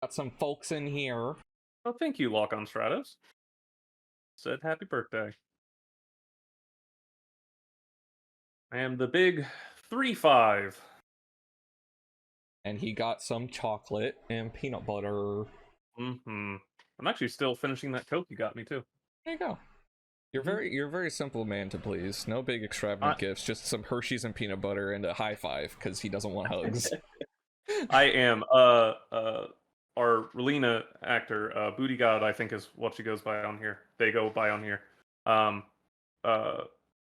got some folks in here. Oh, thank you, Lock on Stratos. Said happy birthday. I am the big 3-5. And he got some chocolate and peanut butter. Mm-hmm. I'm actually still finishing that Coke you got me, too. There you go. You're a very simple man to please. No big extravagant gifts, just some Hershey's and peanut butter and a high five, because he doesn't want hugs. I am. Our Relina actor, Booty God, I think is what she goes by on here. They go by on here.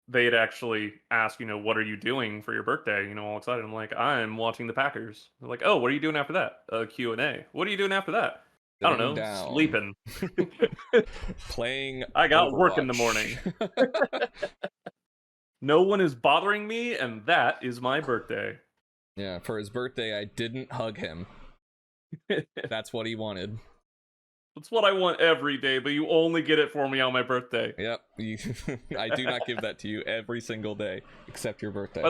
They had actually asked, what are you doing for your birthday? All excited. I'm like, I'm watching the Packers. They're like, oh, what are you doing after that? Q&A. What are you doing after that? I don't know. Down. Sleeping. Playing I got Overwatch. work in the morning. No one is bothering me, and that is my birthday. Yeah, for his birthday, I didn't hug him. That's what he wanted. That's what I want every day, but you only get it for me on my birthday. Yep, I do not give that to you every single day, except your birthday. By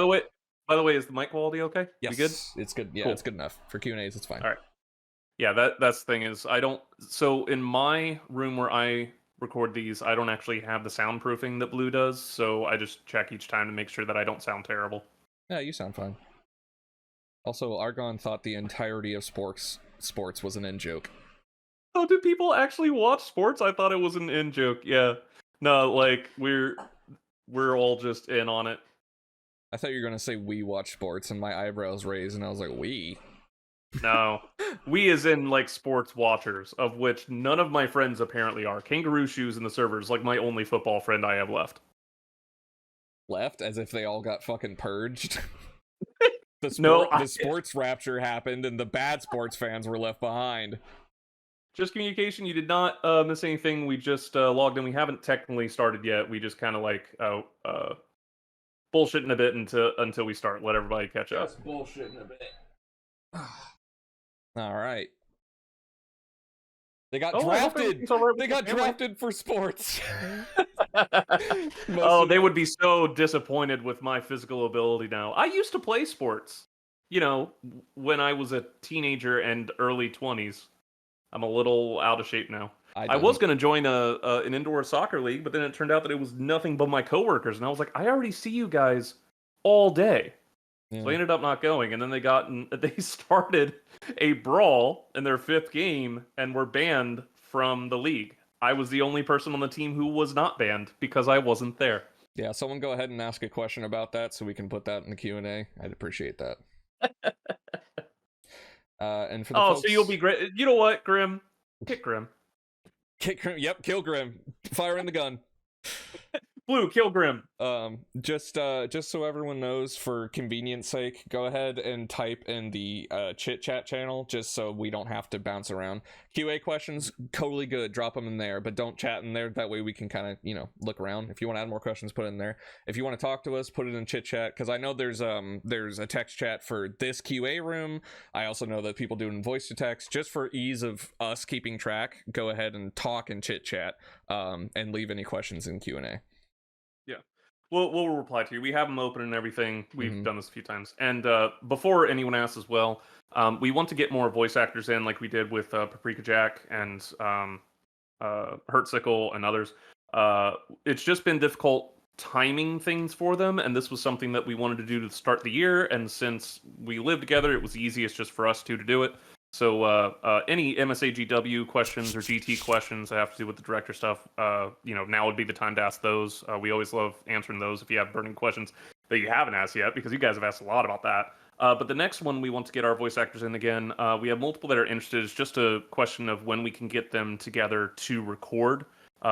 the way, is the mic quality okay? Yes, good? It's good. Yeah, cool. It's good enough. For Q&As, it's fine. All right. Yeah, that's the thing is, so in my room where I record these, I don't actually have the soundproofing that Blue does, so I just check each time to make sure that I don't sound terrible. Yeah, you sound fine. Also, Argon thought the entirety of sports was an in-joke. Oh, do people actually watch sports? I thought it was an in-joke. Yeah. No, like, we're all just in on it. I thought you were going to say we watch sports, and my eyebrows raised, and I was like, we? No. We as in, like, sports watchers, of which none of my friends apparently are. Kangaroo Shoes in the servers, like, my only football friend I have left. Left? As if they all got fucking purged? The sports rapture happened, and the bad sports fans were left behind. Just communication, you did not miss anything. We just logged in. We haven't technically started yet. We just kind of like bullshitting a bit until we start. Let everybody catch up. Just bullshitting a bit. All right. They got drafted. They got drafted for sports. Oh, they would be so disappointed with my physical ability now. I used to play sports, when I was a teenager and early 20s. I'm a little out of shape now. I was going to join an indoor soccer league, but then it turned out that it was nothing but my coworkers, and I was like, I already see you guys all day. Yeah. So I ended up not going, and then they started a brawl in their 5th game and were banned from the league. I was the only person on the team who was not banned because I wasn't there. Yeah, someone go ahead and ask a question about that so we can put that in the Q&A. I'd appreciate that. And for the folks... so you'll be great. You know what, Grim? Kick Grim. Kick Grim. Yep, kill Grim. Fire in the gun. Blue, kill Grim. Just so everyone knows, for convenience sake, go ahead and type in the chit chat channel, just so we don't have to bounce around. QA questions, totally good. Drop them in there, but don't chat in there. That way we can kind of, look around. If you want to add more questions, put it in there. If you want to talk to us, put it in chit chat, because I know there's a text chat for this QA room. I also know that people do it in voice to text. Just for ease of us keeping track, go ahead and talk and chit chat, and leave any questions in Q&A. Yeah. We'll reply to you. We have them open and everything. We've done this a few times. And before anyone asks as well, we want to get more voice actors in, like we did with Paprika Jack and Hurtsickle and others. It's just been difficult timing things for them, and this was something that we wanted to do to start the year, and since we live together, it was the easiest just for us two to do it. So any MSAGW questions or GT questions that have to do with the director stuff, now would be the time to ask those. We always love answering those if you have burning questions that you haven't asked yet, because you guys have asked a lot about that. But the next one we want to get our voice actors in again. We have multiple that are interested. It's just a question of when we can get them together to record,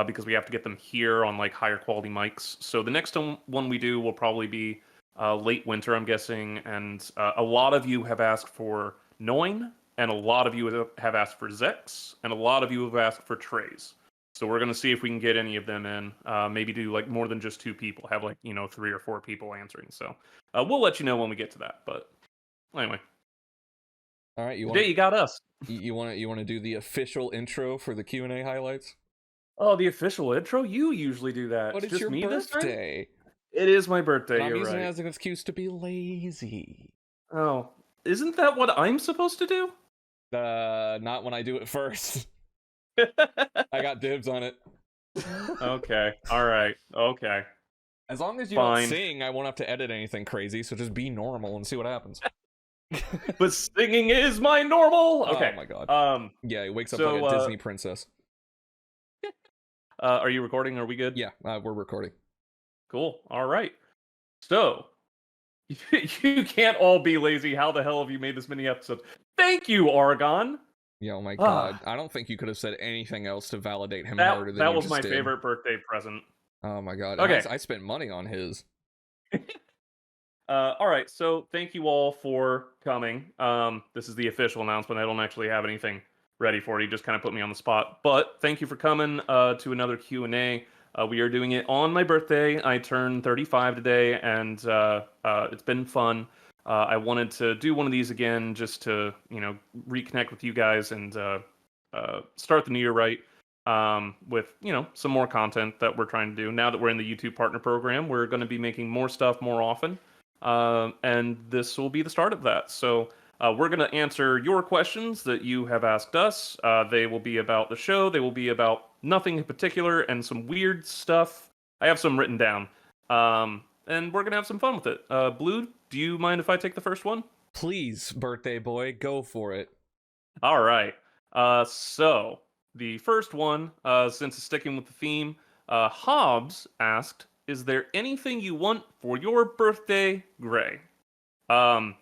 because we have to get them here on like higher quality mics. So the next one we do will probably be late winter, I'm guessing. And a lot of you have asked for Noin, and a lot of you have asked for Zex, and a lot of you have asked for Trays. So we're going to see if we can get any of them in. Maybe do like more than just 2 people. Have 3 or 4 people answering. So we'll let you know when we get to that. But anyway. All right, you got us. You want to do the official intro for the Q&A highlights? Oh, the official intro? You usually do that. But it's just your birthday. It is my birthday. I'm using it as an excuse to be lazy. Oh, isn't that what I'm supposed to do? Not when I do it first. I got dibs on it. Okay. All right. Okay. As long as you Fine. don't sing, I won't have to edit anything crazy, so just be normal and see what happens. But singing is my normal. Okay. Oh my god. Yeah, he wakes up like a Disney princess. Are you recording? Are we good? Yeah, we're recording. Cool. All right. So, you can't all be lazy. How the hell have you made this many episodes? Thank you, Oregon. Yeah, oh my god. I don't think you could have said anything else to validate him harder than that you was just my did. favorite birthday present. Oh my god. Okay. I spent money on his. All right. So, thank you all for coming. This is the official announcement. I don't actually have anything ready for it. You just kind of put me on the spot. But thank you for coming to another Q&A. We are doing it on my birthday. I turned 35 today, and it's been fun. I wanted to do one of these again just to, reconnect with you guys and start the new year right with, some more content that we're trying to do. Now that we're in the YouTube Partner Program, we're going to be making more stuff more often, and this will be the start of that. So we're going to answer your questions that you have asked us. They will be about the show. They will be about nothing in particular and some weird stuff. I have some written down. And we're going to have some fun with it. Blue, do you mind if I take the first one? Please, birthday boy, go for it. All right. So, the first one, since it's sticking with the theme, Hobbs asked, is there anything you want for your birthday, Gray? And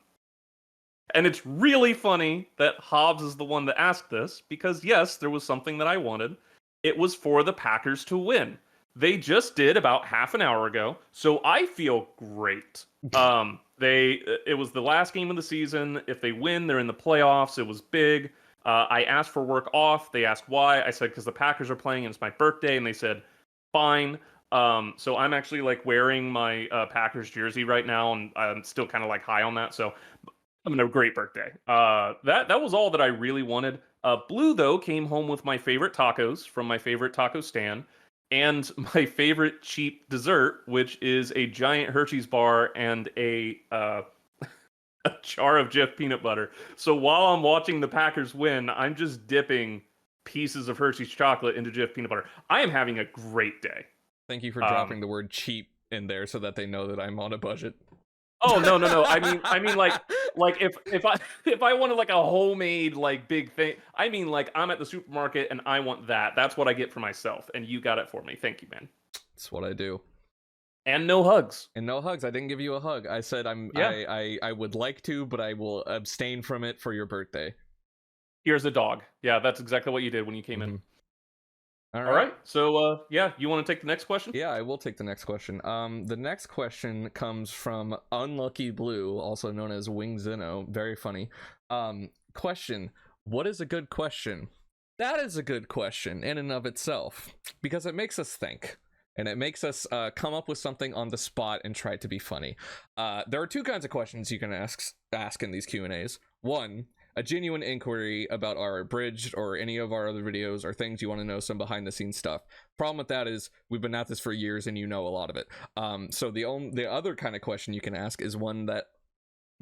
it's really funny that Hobbs is the one that asked this, because yes, there was something that I wanted. It was for the Packers to win. They just did about half an hour ago, so I feel great. It was the last game of the season. If they win, they're in the playoffs. It was big. I asked for work off. They asked why. I said because the Packers are playing and it's my birthday, and they said fine. So I'm actually wearing my Packers jersey right now, and I'm still kind of high on that. So I'm having a great birthday. That was all that I really wanted. Blue though came home with my favorite tacos from my favorite taco stand. And my favorite cheap dessert, which is a giant Hershey's bar and a jar of Jif peanut butter. So while I'm watching the Packers win, I'm just dipping pieces of Hershey's chocolate into Jif peanut butter. I am having a great day. Thank you for dropping the word cheap in there so that they know that I'm on a budget. Oh no. I mean if I wanted a homemade big thing, I mean I'm at the supermarket and I want that. That's what I get for myself, and you got it for me. Thank you, man. That's what I do. And no hugs. And no hugs. I didn't give you a hug. I said I would like to, but I will abstain from it for your birthday. Here's a dog. Yeah, that's exactly what you did when you came in. All right. So, you want to take the next question? Yeah, I will take the next question. The next question comes from Unlucky Blue, also known as Wing Zeno. Very funny. Question: what is a good question? That is a good question in and of itself, because it makes us think. And it makes us come up with something on the spot and try to be funny. There are two kinds of questions you can ask in these Q&As. One, a genuine inquiry about our abridged or any of our other videos or things you want to know, some behind the scenes stuff. Problem with that is we've been at this for years and you know a lot of it. So the other kind of question you can ask is one that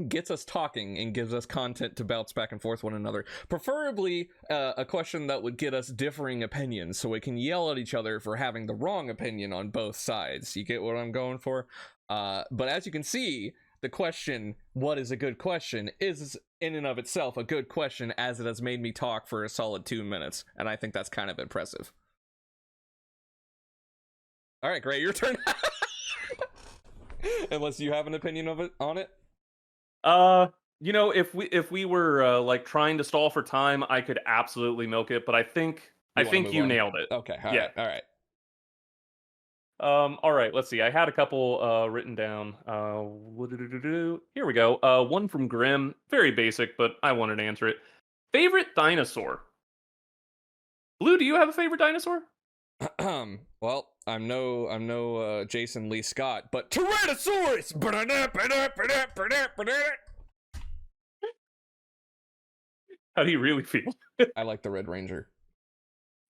gets us talking and gives us content to bounce back and forth one another. Preferably a question that would get us differing opinions so we can yell at each other for having the wrong opinion on both sides. You get what I'm going for? But as you can see, the question, what is a good question, is in and of itself a good question, as it has made me talk for a solid 2 minutes, and I think that's kind of impressive. All right, Gray, your turn. Unless you have an opinion on it. If we were trying to stall for time, I could absolutely milk it, but I think you nailed it. Okay, all right. All right, let's see. I had a couple written down. Here we go. One from Grim, very basic, but I wanted to answer it. Favorite dinosaur? Blue, do you have a favorite dinosaur? Well, I'm no Jason Lee Scott, but Tyrannosaurus. How do you really feel? I like the Red Ranger.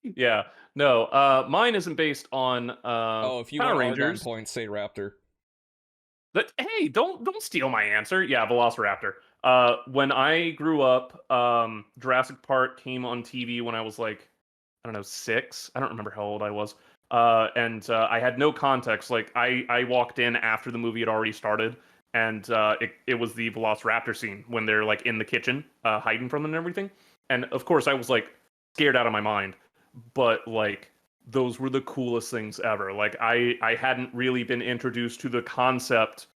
Yeah, no. Mine isn't based on if you Power want Rangers points, say Raptor. Hey, don't steal my answer. Yeah, Velociraptor. When I grew up, Jurassic Park came on TV when I was like, I don't know, 6. I don't remember how old I was. And I had no context. Like I walked in after the movie had already started, and it was the Velociraptor scene when they're like in the kitchen, hiding from them and everything. And of course, I was like scared out of my mind. But like those were the coolest things ever. Like I hadn't really been introduced to the concept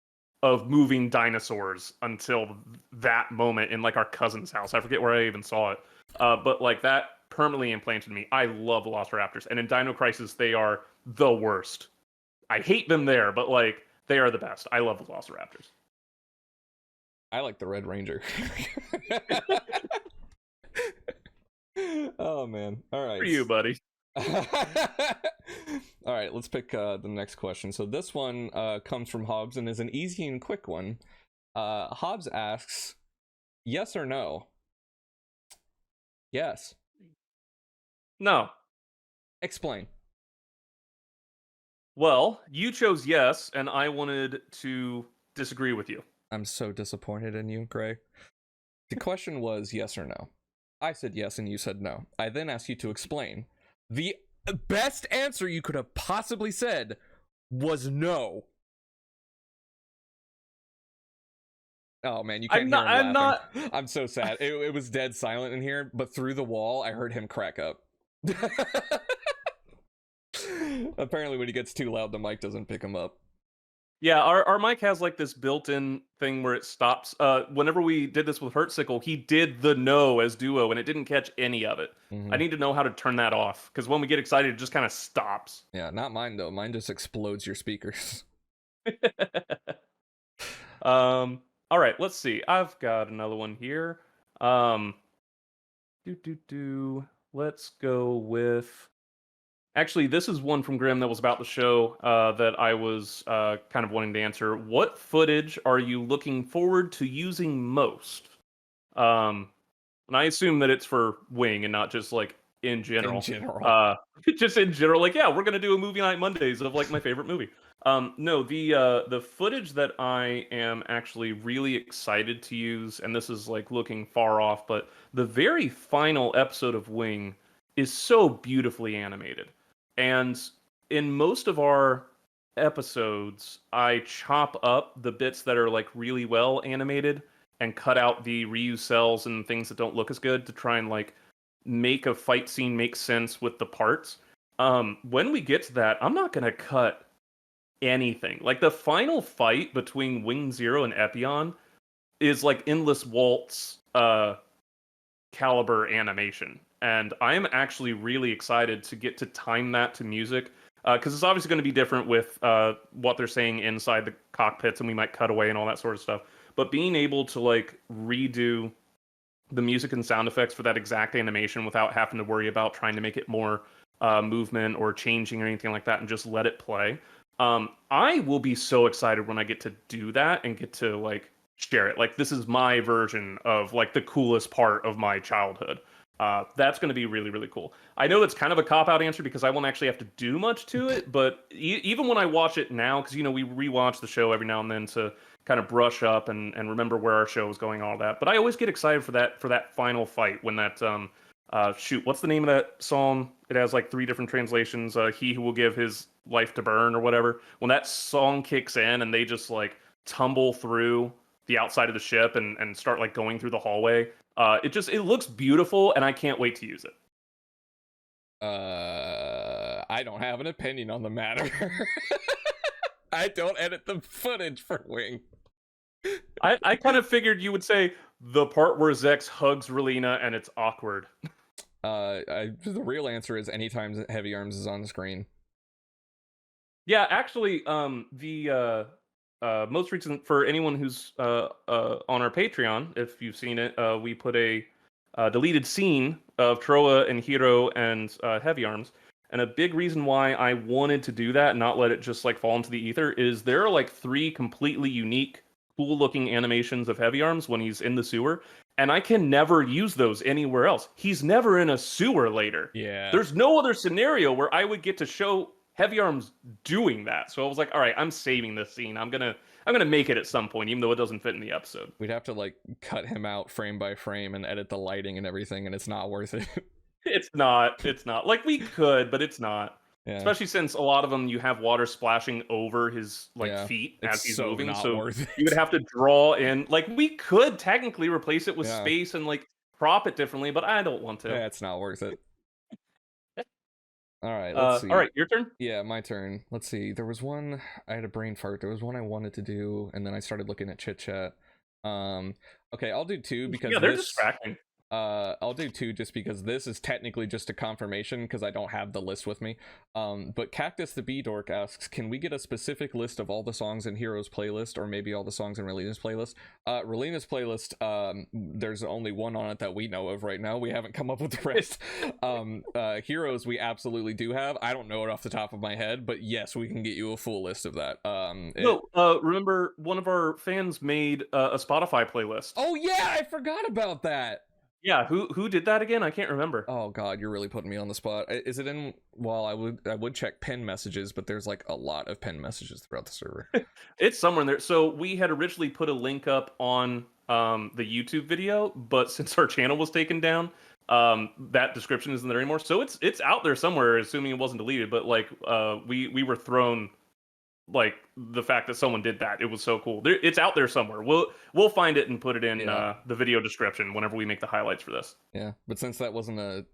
of moving dinosaurs until that moment in like our cousin's house. I forget where I even saw it. But like that permanently implanted in me. I love Velociraptors, and in Dino Crisis they are the worst. I hate them there, but like they are the best. I love Velociraptors. I like the Red Ranger. Oh man. All right. For you, buddy. All right, let's pick the next question. So this one comes from Hobbs and is an easy and quick one. Hobbs asks, yes or no? Yes. No. Explain. Well, you chose yes, and I wanted to disagree with you. I'm so disappointed in you, Gray. The question was yes or no. I said yes and you said no. I then asked you to explain. The best answer you could have possibly said was no. Oh man, you can't hear him laughing. I'm so sad. It was dead silent in here, but through the wall, I heard him crack up. Apparently, when he gets too loud, the mic doesn't pick him up. Yeah, our mic has like this built-in thing where it stops. Whenever we did this with Hurtsickle, he did the no as duo, and it didn't catch any of it. I need to know how to turn that off, because when we get excited, it just kind of stops. Yeah, not mine though. Mine just explodes your speakers. All right, let's see. I've got another one here. Let's go with. Actually, this is one from Grim that was about the show that I was kind of wanting to answer. What footage are you looking forward to using most? And I assume that it's for Wing and not just like in general. In general. Just in general, like, yeah, we're gonna do a movie night Mondays of like my favorite movie. No, the footage that I am actually really excited to use, and this is like looking far off, but the very final episode of Wing is so beautifully animated. And in most of our episodes, I chop up the bits that are like really well animated and cut out the reuse cells and things that don't look as good to try and like make a fight scene make sense with the parts. When we get to that, I'm not gonna cut anything. Like the final fight between Wing Zero and Epion is like Endless Waltz caliber animation. And I'm actually really excited to get to time that to music, because it's obviously going to be different with what they're saying inside the cockpits, and we might cut away and all that sort of stuff. But being able to like redo the music and sound effects for that exact animation without having to worry about trying to make it more movement or changing or anything like that, and just let it play, I will be so excited when I get to do that and get to like share it. Like this is my version of like the coolest part of my childhood. That's going to be really, really cool. I know that's kind of a cop-out answer because I won't actually have to do much to it, but even when I watch it now, because, you know, we rewatch the show every now and then to kind of brush up and remember where our show is going, all that. But I always get excited for that final fight when that, shoot, what's the name of that song? It has like 3 different translations. He who will give his life to burn or whatever. When that song kicks in and they just like tumble through the outside of the ship and start like going through the hallway. It looks beautiful, and I can't wait to use it. I don't have an opinion on the matter. I don't edit the footage for Wing. I kind of figured you would say the part where Zex hugs Relina and it's awkward. The real answer is anytime Heavy Arms is on the screen. Yeah, actually, the most recent, for anyone who's on our Patreon, if you've seen it, we put a deleted scene of Troa and Hiro and Heavy Arms. And a big reason why I wanted to do that and not let it just like fall into the ether is there are like 3 completely unique, cool looking animations of Heavy Arms when he's in the sewer. And I can never use those anywhere else. He's never in a sewer later. Yeah. There's no other scenario where I would get to show Heavy Arms doing that. So I was like, all right, I'm saving this scene. I'm gonna make it at some point, even though it doesn't fit in the episode. We'd have to like cut him out frame by frame and edit the lighting and everything, and it's not worth it. It's not. It's not. Like, we could, but it's not. Yeah. Especially since a lot of them, you have water splashing over his feet as he's so moving. not So worth it. you would have to draw in. Like, we could technically replace it with Yeah. space and like crop it differently, but I don't want to. Yeah, it's not worth it. All right, let's see. All right, your turn. Yeah, my turn. Let's see. There was one I had a brain fart. There was one I wanted to do, and then I started looking at chit chat. Okay, I'll do two because Yeah, they're distracting. I'll do two just because this is technically just a confirmation because I don't have the list with me. But Cactus the Bee Dork asks, can we get a specific list of all the songs in Heroes playlist, or maybe all the songs in Relina's playlist? Relina's playlist, there's only one on it that we know of right now. We haven't come up with the rest. Heroes we absolutely do have. I don't know it off the top of my head, but yes, we can get you a full list of that. Remember one of our fans made a Spotify playlist. Oh yeah, I forgot about that. Yeah, who did that again? I can't remember. Oh god, you're really putting me on the spot. Is it in? Well, I would check pin messages, but there's like a lot of pin messages throughout the server. It's somewhere in there. So we had originally put a link up on the YouTube video, but since our channel was taken down, that description isn't there anymore. So it's out there somewhere, assuming it wasn't deleted. But like we were thrown. Like the fact that someone did that, it was so cool. It's out there somewhere. We'll find it and put it in the video description whenever we make the highlights for this. Yeah, but since that wasn't a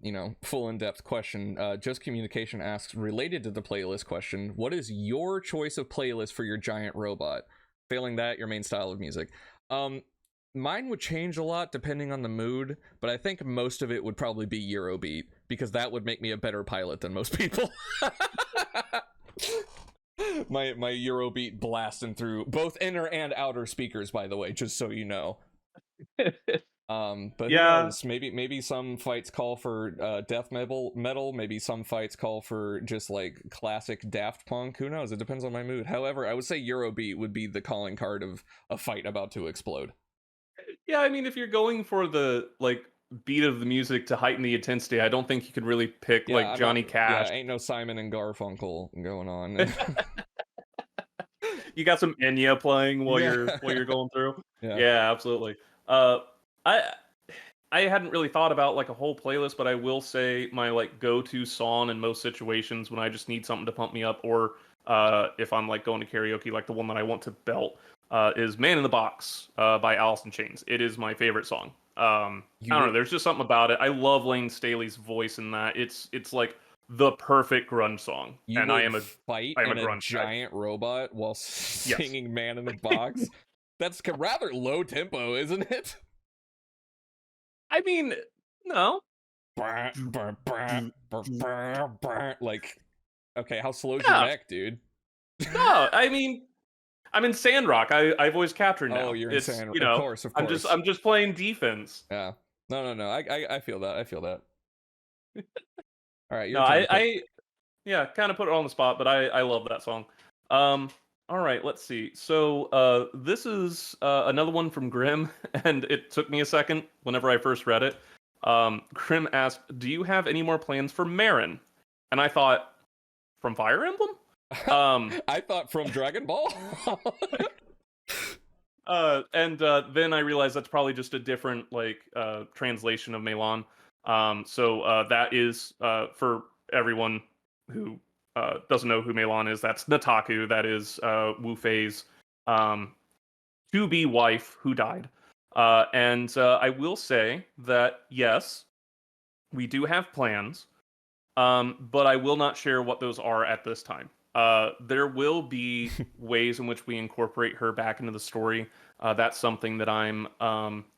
full in-depth question, Just Communication asks, related to the playlist question, what is your choice of playlist for your giant robot? Failing that, your main style of music. Mine would change a lot depending on the mood, but I think most of it would probably be Eurobeat because that would make me a better pilot than most people. my Eurobeat blasting through both inner and outer speakers, by the way, just so you know. But yeah, maybe some fights call for death metal, maybe some fights call for just like classic Daft Punk. Who knows? It depends on my mood. However, I would say Eurobeat would be the calling card of a fight about to explode. Yeah, I mean, if you're going for the like beat of the music to heighten the intensity, I don't think you could really pick like Johnny Cash. Yeah, ain't no Simon and Garfunkel going on. You got some Enya playing while you're going through. Yeah, absolutely. I hadn't really thought about like a whole playlist, but I will say my like go-to song in most situations when I just need something to pump me up, or if I'm like going to karaoke, like the one that I want to belt, is "Man in the Box" by Alice in Chains. It is my favorite song. I don't know. There's just something about it. I love Lane Staley's voice in that. It's like the perfect grunge song. And I am a grunge giant robot while singing "Man in the Box." That's rather low tempo, isn't it? I mean, no. Like, okay, how slow is your neck, dude? No, I mean, I'm in Sandrock. I've always captured now. Oh, you're in Sandrock. Of course. I'm just playing defense. Yeah. No. I feel that. All right. No, I kind of put it on the spot, but I love that song. All right, let's see. So this is another one from Grim, and it took me a second whenever I first read it. Grim asked, do you have any more plans for Marin? And I thought, from Fire Emblem? I thought from Dragon Ball. And then I realized that's probably just a different translation of Melan. So that is for everyone who doesn't know who Melan is. That's Nataku. That is Wu Fei's to-be wife who died. And I will say that yes, we do have plans, but I will not share what those are at this time. There will be ways in which we incorporate her back into the story. That's something that I'm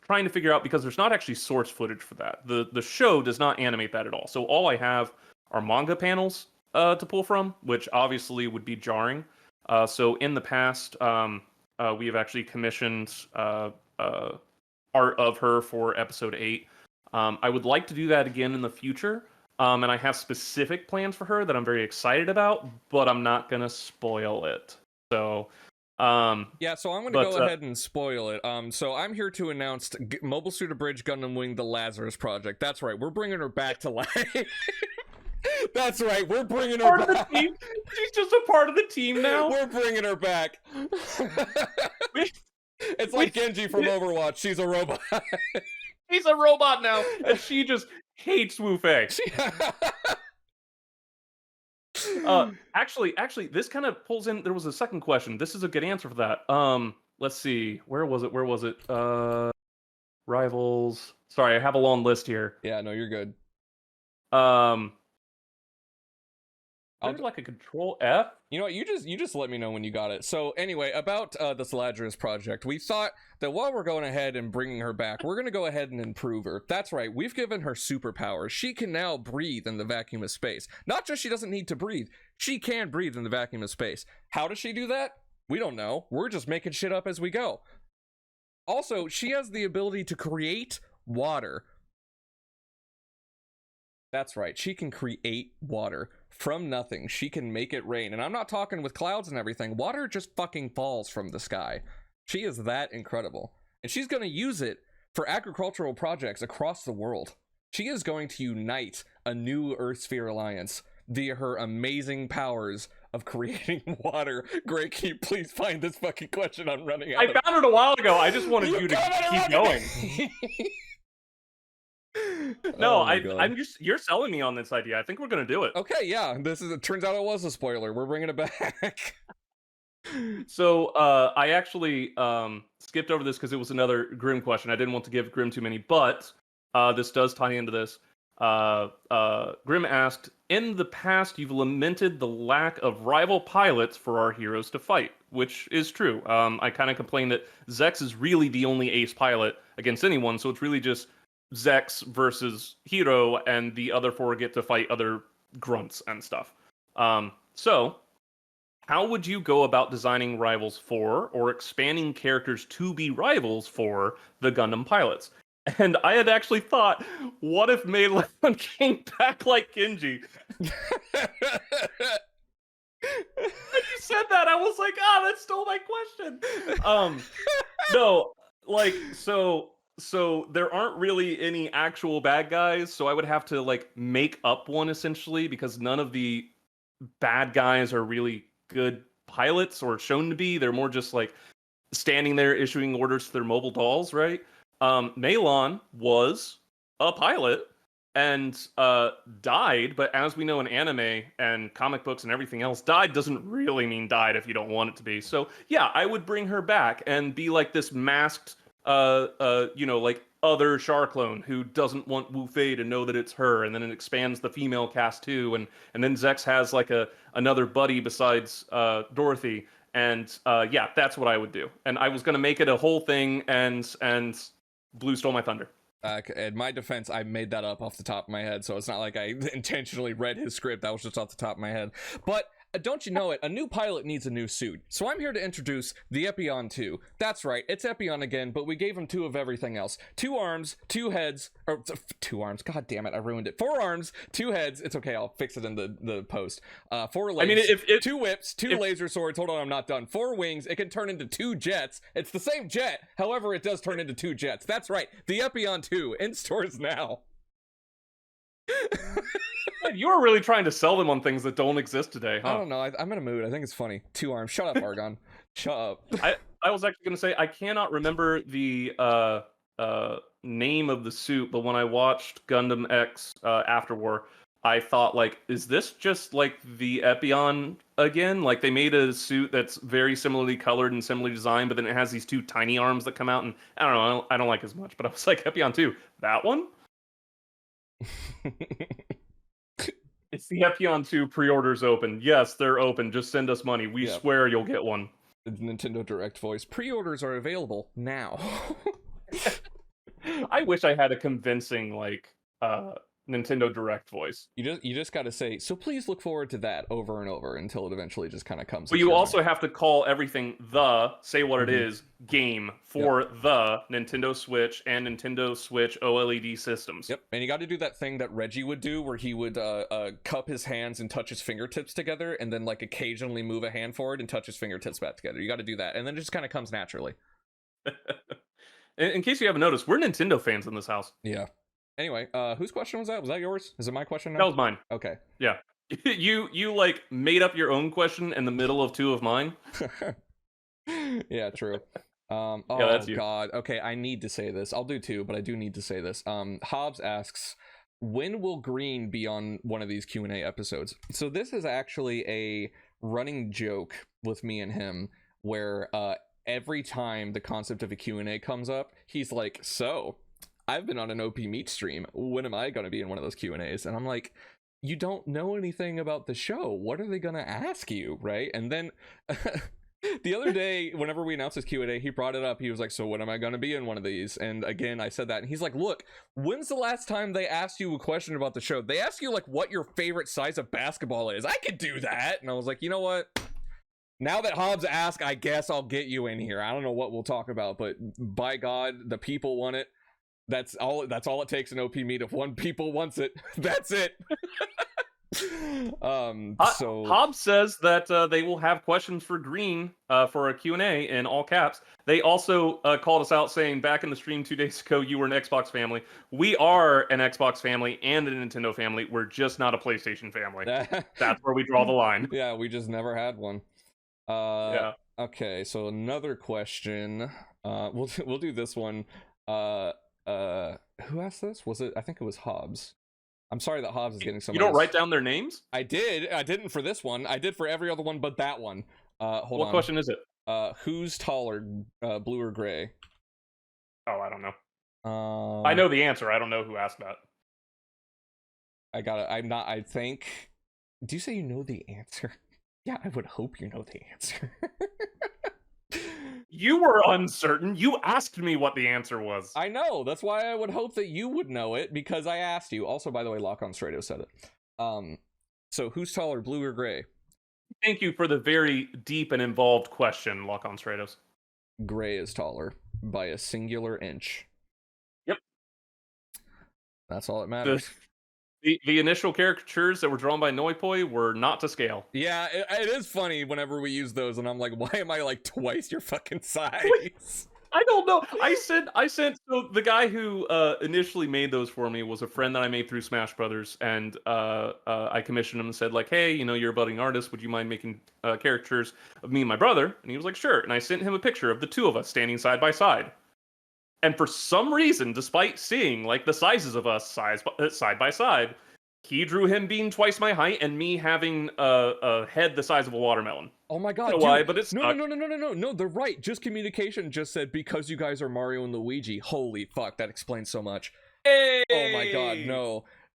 trying to figure out because there's not actually source footage for that. The show does not animate that at all. So all I have are manga panels to pull from, which obviously would be jarring. So in the past, we have actually commissioned art of her for episode 8. I would like to do that again in the future. And I have specific plans for her that I'm very excited about, but I'm not going to spoil it. So, so I'm going to go ahead and spoil it. So I'm here to announce Mobile Suit Abridged Gundam Wing: The Lazarus Project. That's right. We're bringing her back to life. That's right. We're bringing her Part of the back. team. She's just a part of the team now. We're bringing her back. We- It's like Genji from Overwatch. She's a robot. She's a robot now, and she just hates Wu Fei. Actually, this kind of pulls in. There was a second question. This is a good answer for that. Let's see. Where was it? Rivals. Sorry, I have a long list here. Yeah, no, you're good. There's like a control F. You know what? You just let me know when you got it. So anyway, about this Lazarus project, we thought that while we're going ahead and bringing her back, we're going to go ahead and improve her. That's right. We've given her superpowers. She can now breathe in the vacuum of space. Not just she doesn't need to breathe. She can breathe in the vacuum of space. How does she do that? We don't know. We're just making shit up as we go. Also, she has the ability to create water. That's right. She can create water from nothing. She can make it rain. And I'm not talking with clouds and everything. Water just fucking falls from the sky. She is that incredible. And she's going to use it for agricultural projects across the world. She is going to unite a new Earth Sphere alliance via her amazing powers of creating water. Greg, can you please find this fucking question? I'm running out. I found it a while ago. I just wanted you to keep going. No, I'm just, you're selling me on this idea. I think we're gonna do it. Okay, yeah. It turns out it was a spoiler. We're bringing it back. So I actually skipped over this because it was another Grim question. I didn't want to give Grim too many, but this does tie into this. Grim asked, in the past you've lamented the lack of rival pilots for our heroes to fight, which is true. I kind of complained that Zex is really the only ace pilot against anyone, so it's really just Zex versus Hero, and the other four get to fight other grunts and stuff. So, how would you go about designing rivals for, or expanding characters to be rivals for, the Gundam pilots? And I had actually thought, what if Meilon came back like Genji? When you said that, I was like, that stole my question. No, like, so there aren't really any actual bad guys, so I would have to like make up one essentially, because none of the bad guys are really good pilots or shown to be. They're more just like standing there issuing orders to their mobile dolls, right? Meilon was a pilot and died, but as we know in anime and comic books and everything else, died doesn't really mean died if you don't want it to be. So yeah, I would bring her back and be like this masked like other Char clone who doesn't want Wu Fei to know that it's her, and then it expands the female cast too, and then Zex has like another buddy besides Dorothy, and yeah, that's what I would do. And I was gonna make it a whole thing, and Blue stole my thunder. In my defense, I made that up off the top of my head, so it's not like I intentionally read his script. That was just off the top of my head. But don't you know it? A new pilot needs a new suit. So I'm here to introduce the Epion 2. That's right, it's Epion again, but we gave him 2 of everything else. 2 arms, 2 heads, or 2 arms, god damn it, I ruined it. 4 arms, 2 heads, it's okay, I'll fix it in the post. 4 legs, I mean, if 2 whips, 2 laser swords, hold on, I'm not done. 4 wings, it can turn into 2 jets. It's the same jet, however, it does turn into 2 jets. That's right, the Epion 2, in stores now. You were really trying to sell them on things that don't exist today, huh? I don't know. I'm in a mood. I think it's funny. 2 arms. Shut up, Argon. Shut up. I was actually going to say, I cannot remember the name of the suit, but when I watched Gundam X After War, I thought, like, is this just like the Epion again? Like, they made a suit that's very similarly colored and similarly designed, but then it has these 2 tiny arms that come out, and I don't know, I don't like as much, but I was like, Epion 2, that one? It's the Epion 2 pre-orders open. Yes, they're open. Just send us money. We swear you'll get one. The Nintendo Direct voice. Pre-orders are available now. I wish I had a convincing, like, Nintendo Direct voice. You just got to say, so please look forward to that over and over until it eventually just kind of comes. But you also have to call everything say what it is, game for the Nintendo Switch and Nintendo Switch OLED systems. Yep, and you got to do that thing that Reggie would do where he would cup his hands and touch his fingertips together and then like occasionally move a hand forward and touch his fingertips back together. You got to do that, and then it just kind of comes naturally. In case you haven't noticed, we're Nintendo fans in this house. Yeah. Anyway, whose question was that? Was that yours? Is it my question now? That was mine. Okay. Yeah. You like made up your own question in the middle of two of mine. Yeah, true. Yeah, Oh that's you. god. Okay, I need to say this. I'll do two, but I do need to say this. Hobbs asks, when will Green be on one of these Q&A episodes? So this is actually a running joke with me and him where every time the concept of a Q&A comes up, he's like, so I've been on an OPMeat stream. When am I going to be in one of those Q&As? And I'm like, you don't know anything about the show. What are they going to ask you, right? And then the other day, whenever we announced this Q&A, he brought it up. He was like, so when am I going to be in one of these? And again, I said that. And he's like, look, when's the last time they asked you a question about the show? They asked you, like, what your favorite size of basketball is. I could do that. And I was like, you know what? Now that Hobbs asked, I guess I'll get you in here. I don't know what we'll talk about, but by God, the people want it. That's all it takes in OPMeat. If one people wants it, that's it. So Hobbs says that they will have questions for Green for a Q&A in all caps. They also called us out saying back in the stream 2 days ago you were an Xbox family. We are an Xbox family and a Nintendo family. We're just not a PlayStation family. That's where we draw the line. Yeah, we just never had one. Yeah. Okay, so another question. We'll do this one. Who asked this? Was it? I think it was Hobbs. I'm sorry that Hobbs is getting so. You don't write down their names? I did. I didn't for this one. I did for every other one but that one. Hold on. What question is it? Who's taller, blue or gray? Oh, I don't know. I know the answer. I don't know who asked that. I got it. I'm not. I think. Do you say you know the answer? Yeah, I would hope you know the answer. You were uncertain. You asked me what the answer was. I know. That's why I would hope that you would know it, because I asked you. Also, by the way, Lock on Strato said it. So who's taller, blue or gray? Thank you for the very deep and involved question, Lock on Stratos. Gray is taller by a singular inch. Yep. That's all that matters. The initial caricatures that were drawn by Noipoi were not to scale. Yeah, it is funny whenever we use those, and I'm like, why am I like twice your fucking size? I don't know. I sent. So the guy who initially made those for me was a friend that I made through Smash Brothers, and I commissioned him and said like, hey, you know, you're a budding artist. Would you mind making caricatures of me and my brother? And he was like, sure. And I sent him a picture of the two of us standing side by side. And for some reason, despite seeing like the sizes of us side by side, he drew him being twice my height and me having a head the size of a watermelon. Oh my god! I don't know why, but it's no. They're right. Just communication just said because you guys are Mario and Luigi. Holy fuck! That explains so much. Hey! Oh my god!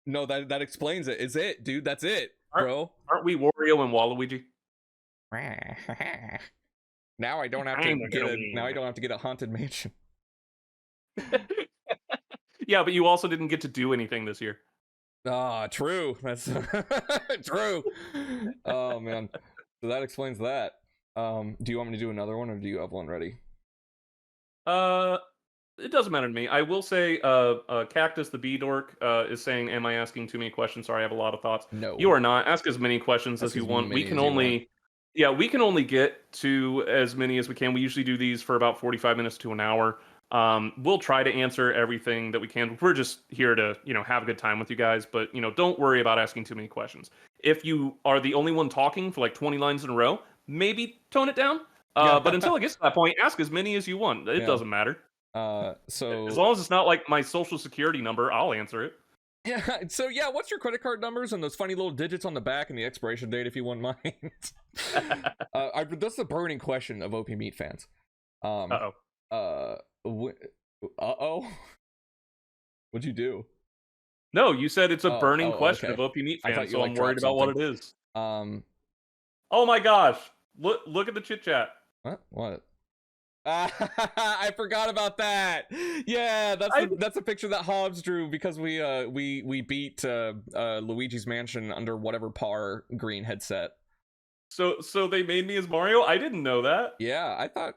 No, that explains it. Is it, dude? That's it, bro. Aren't we Wario and Waluigi? Now I don't have to get a haunted mansion. Yeah, but you also didn't get to do anything this year. Ah, true. That's true. Oh man, so that explains that. Do you want me to do another one, or do you have one ready? It doesn't matter to me. I will say, Cactus the Bee Dork is saying, "Am I asking too many questions?" Sorry, I have a lot of thoughts. No, you are not. Ask as many questions as you want. We can only get to as many as we can. We usually do these for about 45 minutes to an hour. We'll try to answer everything that we can. We're just here to, have a good time with you guys, but, don't worry about asking too many questions. If you are the only one talking for like 20 lines in a row, maybe tone it down. But until it gets to that point, ask as many as you want. It doesn't matter. So as long as it's not like my social security number, I'll answer it. Yeah. So yeah, what's your credit card numbers and those funny little digits on the back and the expiration date, if you wouldn't mind? That's the burning question of OPMeat fans. What'd you do? No, you said it's a burning question of OPMeat fans, so I'm worried about what it is. Oh my gosh! Look at the chit chat. What? I forgot about that. Yeah, that's a picture that Hobbs drew because we beat Luigi's Mansion under whatever par Green had set. So they made me as Mario? I didn't know that. Yeah, I thought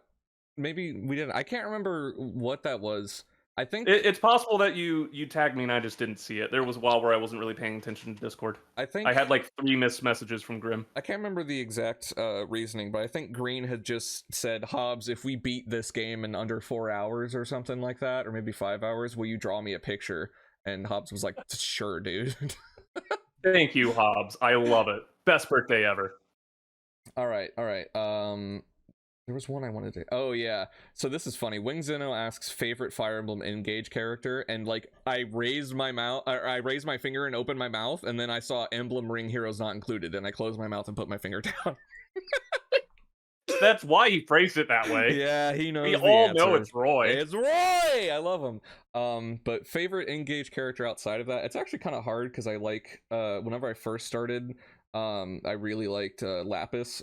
maybe we didn't. I can't remember what that was. I think it's possible that you tagged me and I just didn't see it. There was a while where I wasn't really paying attention to Discord. I think I had like 3 missed messages from Grim. I can't remember the exact reasoning, but I think Green had just said, Hobbs, if we beat this game in under 4 hours or something like that, or maybe 5 hours, will you draw me a picture? And Hobbs was like, sure, dude. Thank you, Hobbs. I love it. Best birthday ever. All right. There was one I wanted to. Oh yeah. So this is funny. Wingzino asks favorite Fire Emblem Engage character, and like I raised my mouth, or I raised my finger and opened my mouth, and then I saw Emblem Ring Heroes Not Included, and I closed my mouth and put my finger down. That's why he phrased it that way. Yeah, he knows. We the all answer. know it's Roy. It's Roy. I love him. But favorite Engage character outside of that, it's actually kind of hard because I like whenever I first started, I really liked Lapis.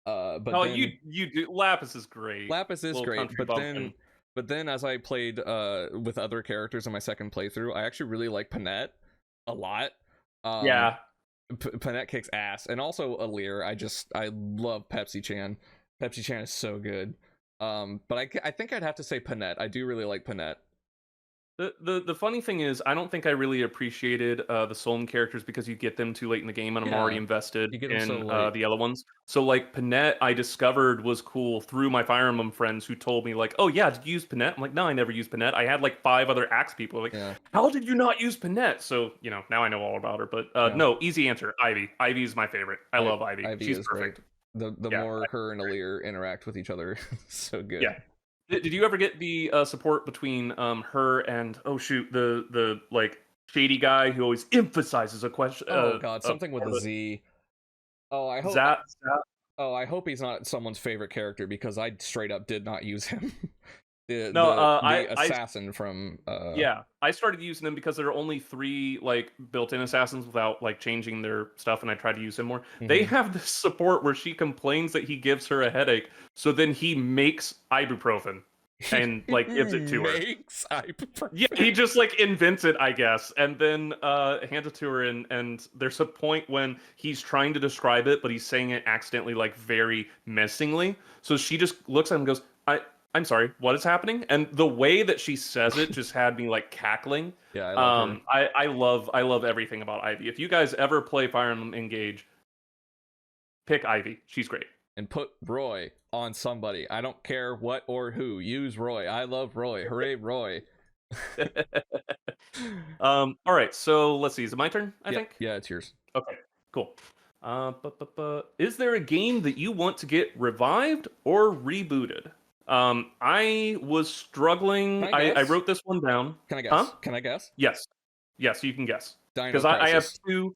But oh, then, you do. Lapis is great. Lapis is Little great, country bumpkin. but then as I played with other characters in my second playthrough, I actually really like Panette a lot. Yeah. Panette kicks ass, and also Alir. I love Pepsi Chan. Pepsi Chan is so good. But I think I'd have to say Panette. I do really like Panette. The funny thing is, I don't think I really appreciated the Solon characters because you get them too late in the game, and I'm already invested in the other ones. So like Panette, I discovered was cool through my Fire Emblem friends who told me like, "Oh yeah, did you use Panette?" I'm like, "No, I never used Panette." I had like 5 other Axe people like, "How did you not use Panette?" So now I know all about her. But no, easy answer. Ivy. Ivy is my favorite. I love Ivy. She's perfect. Great. The more her and Alir interact with each other, so good. Yeah. Did you ever get the support between her and the like shady guy who always emphasizes a question? Oh god, something with a Z. Oh, I hope. Oh, I hope he's not someone's favorite character because I straight up did not use him. the assassin from. Yeah, I started using them because there are only 3 like built-in assassins without like changing their stuff, and I tried to use him more. Mm-hmm. They have this support where she complains that he gives her a headache, so then he makes ibuprofen and like gives it to her. Yeah, he just like invents it, I guess, and then hands it to her. And there's a point when he's trying to describe it, but he's saying it accidentally, like very menacingly. So she just looks at him and goes, I'm sorry, what is happening? And the way that she says it just had me like cackling. Yeah, I love her. I love everything about Ivy. If you guys ever play Fire Emblem Engage, pick Ivy. She's great. And put Roy on somebody. I don't care what or who. Use Roy. I love Roy. Hooray, Roy. All right, so let's see. Is it my turn? I think. Yeah, it's yours. Okay, cool. Is there a game that you want to get revived or rebooted? I was struggling. I wrote this one down. Can I guess? Huh? Can I guess? Yes, you can guess. Because I have 2.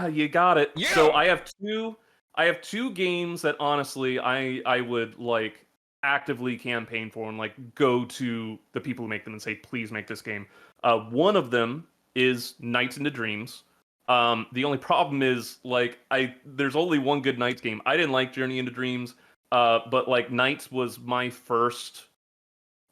You got it. Yeah! So I have 2 games that honestly I would like actively campaign for and like go to the people who make them and say, please make this game. One of them is Nights into Dreams. The only problem is like there's only one good Nights game. I didn't like Journey into Dreams. But like Nights was my first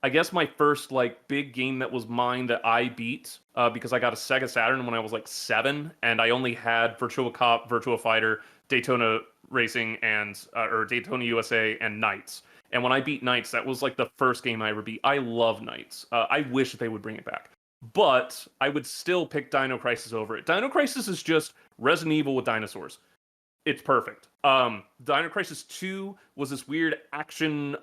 like big game that was mine that I beat because I got a Sega Saturn when I was like 7, and I only had Virtua Cop, Virtua Fighter, Daytona Racing, and or Daytona USA and Nights. And when I beat Nights, that was like the first game I ever beat. I love Nights. I wish that they would bring it back, but I would still pick Dino Crisis over it. Dino Crisis is just Resident Evil with dinosaurs. It's perfect. Dino Crisis 2 was this weird action,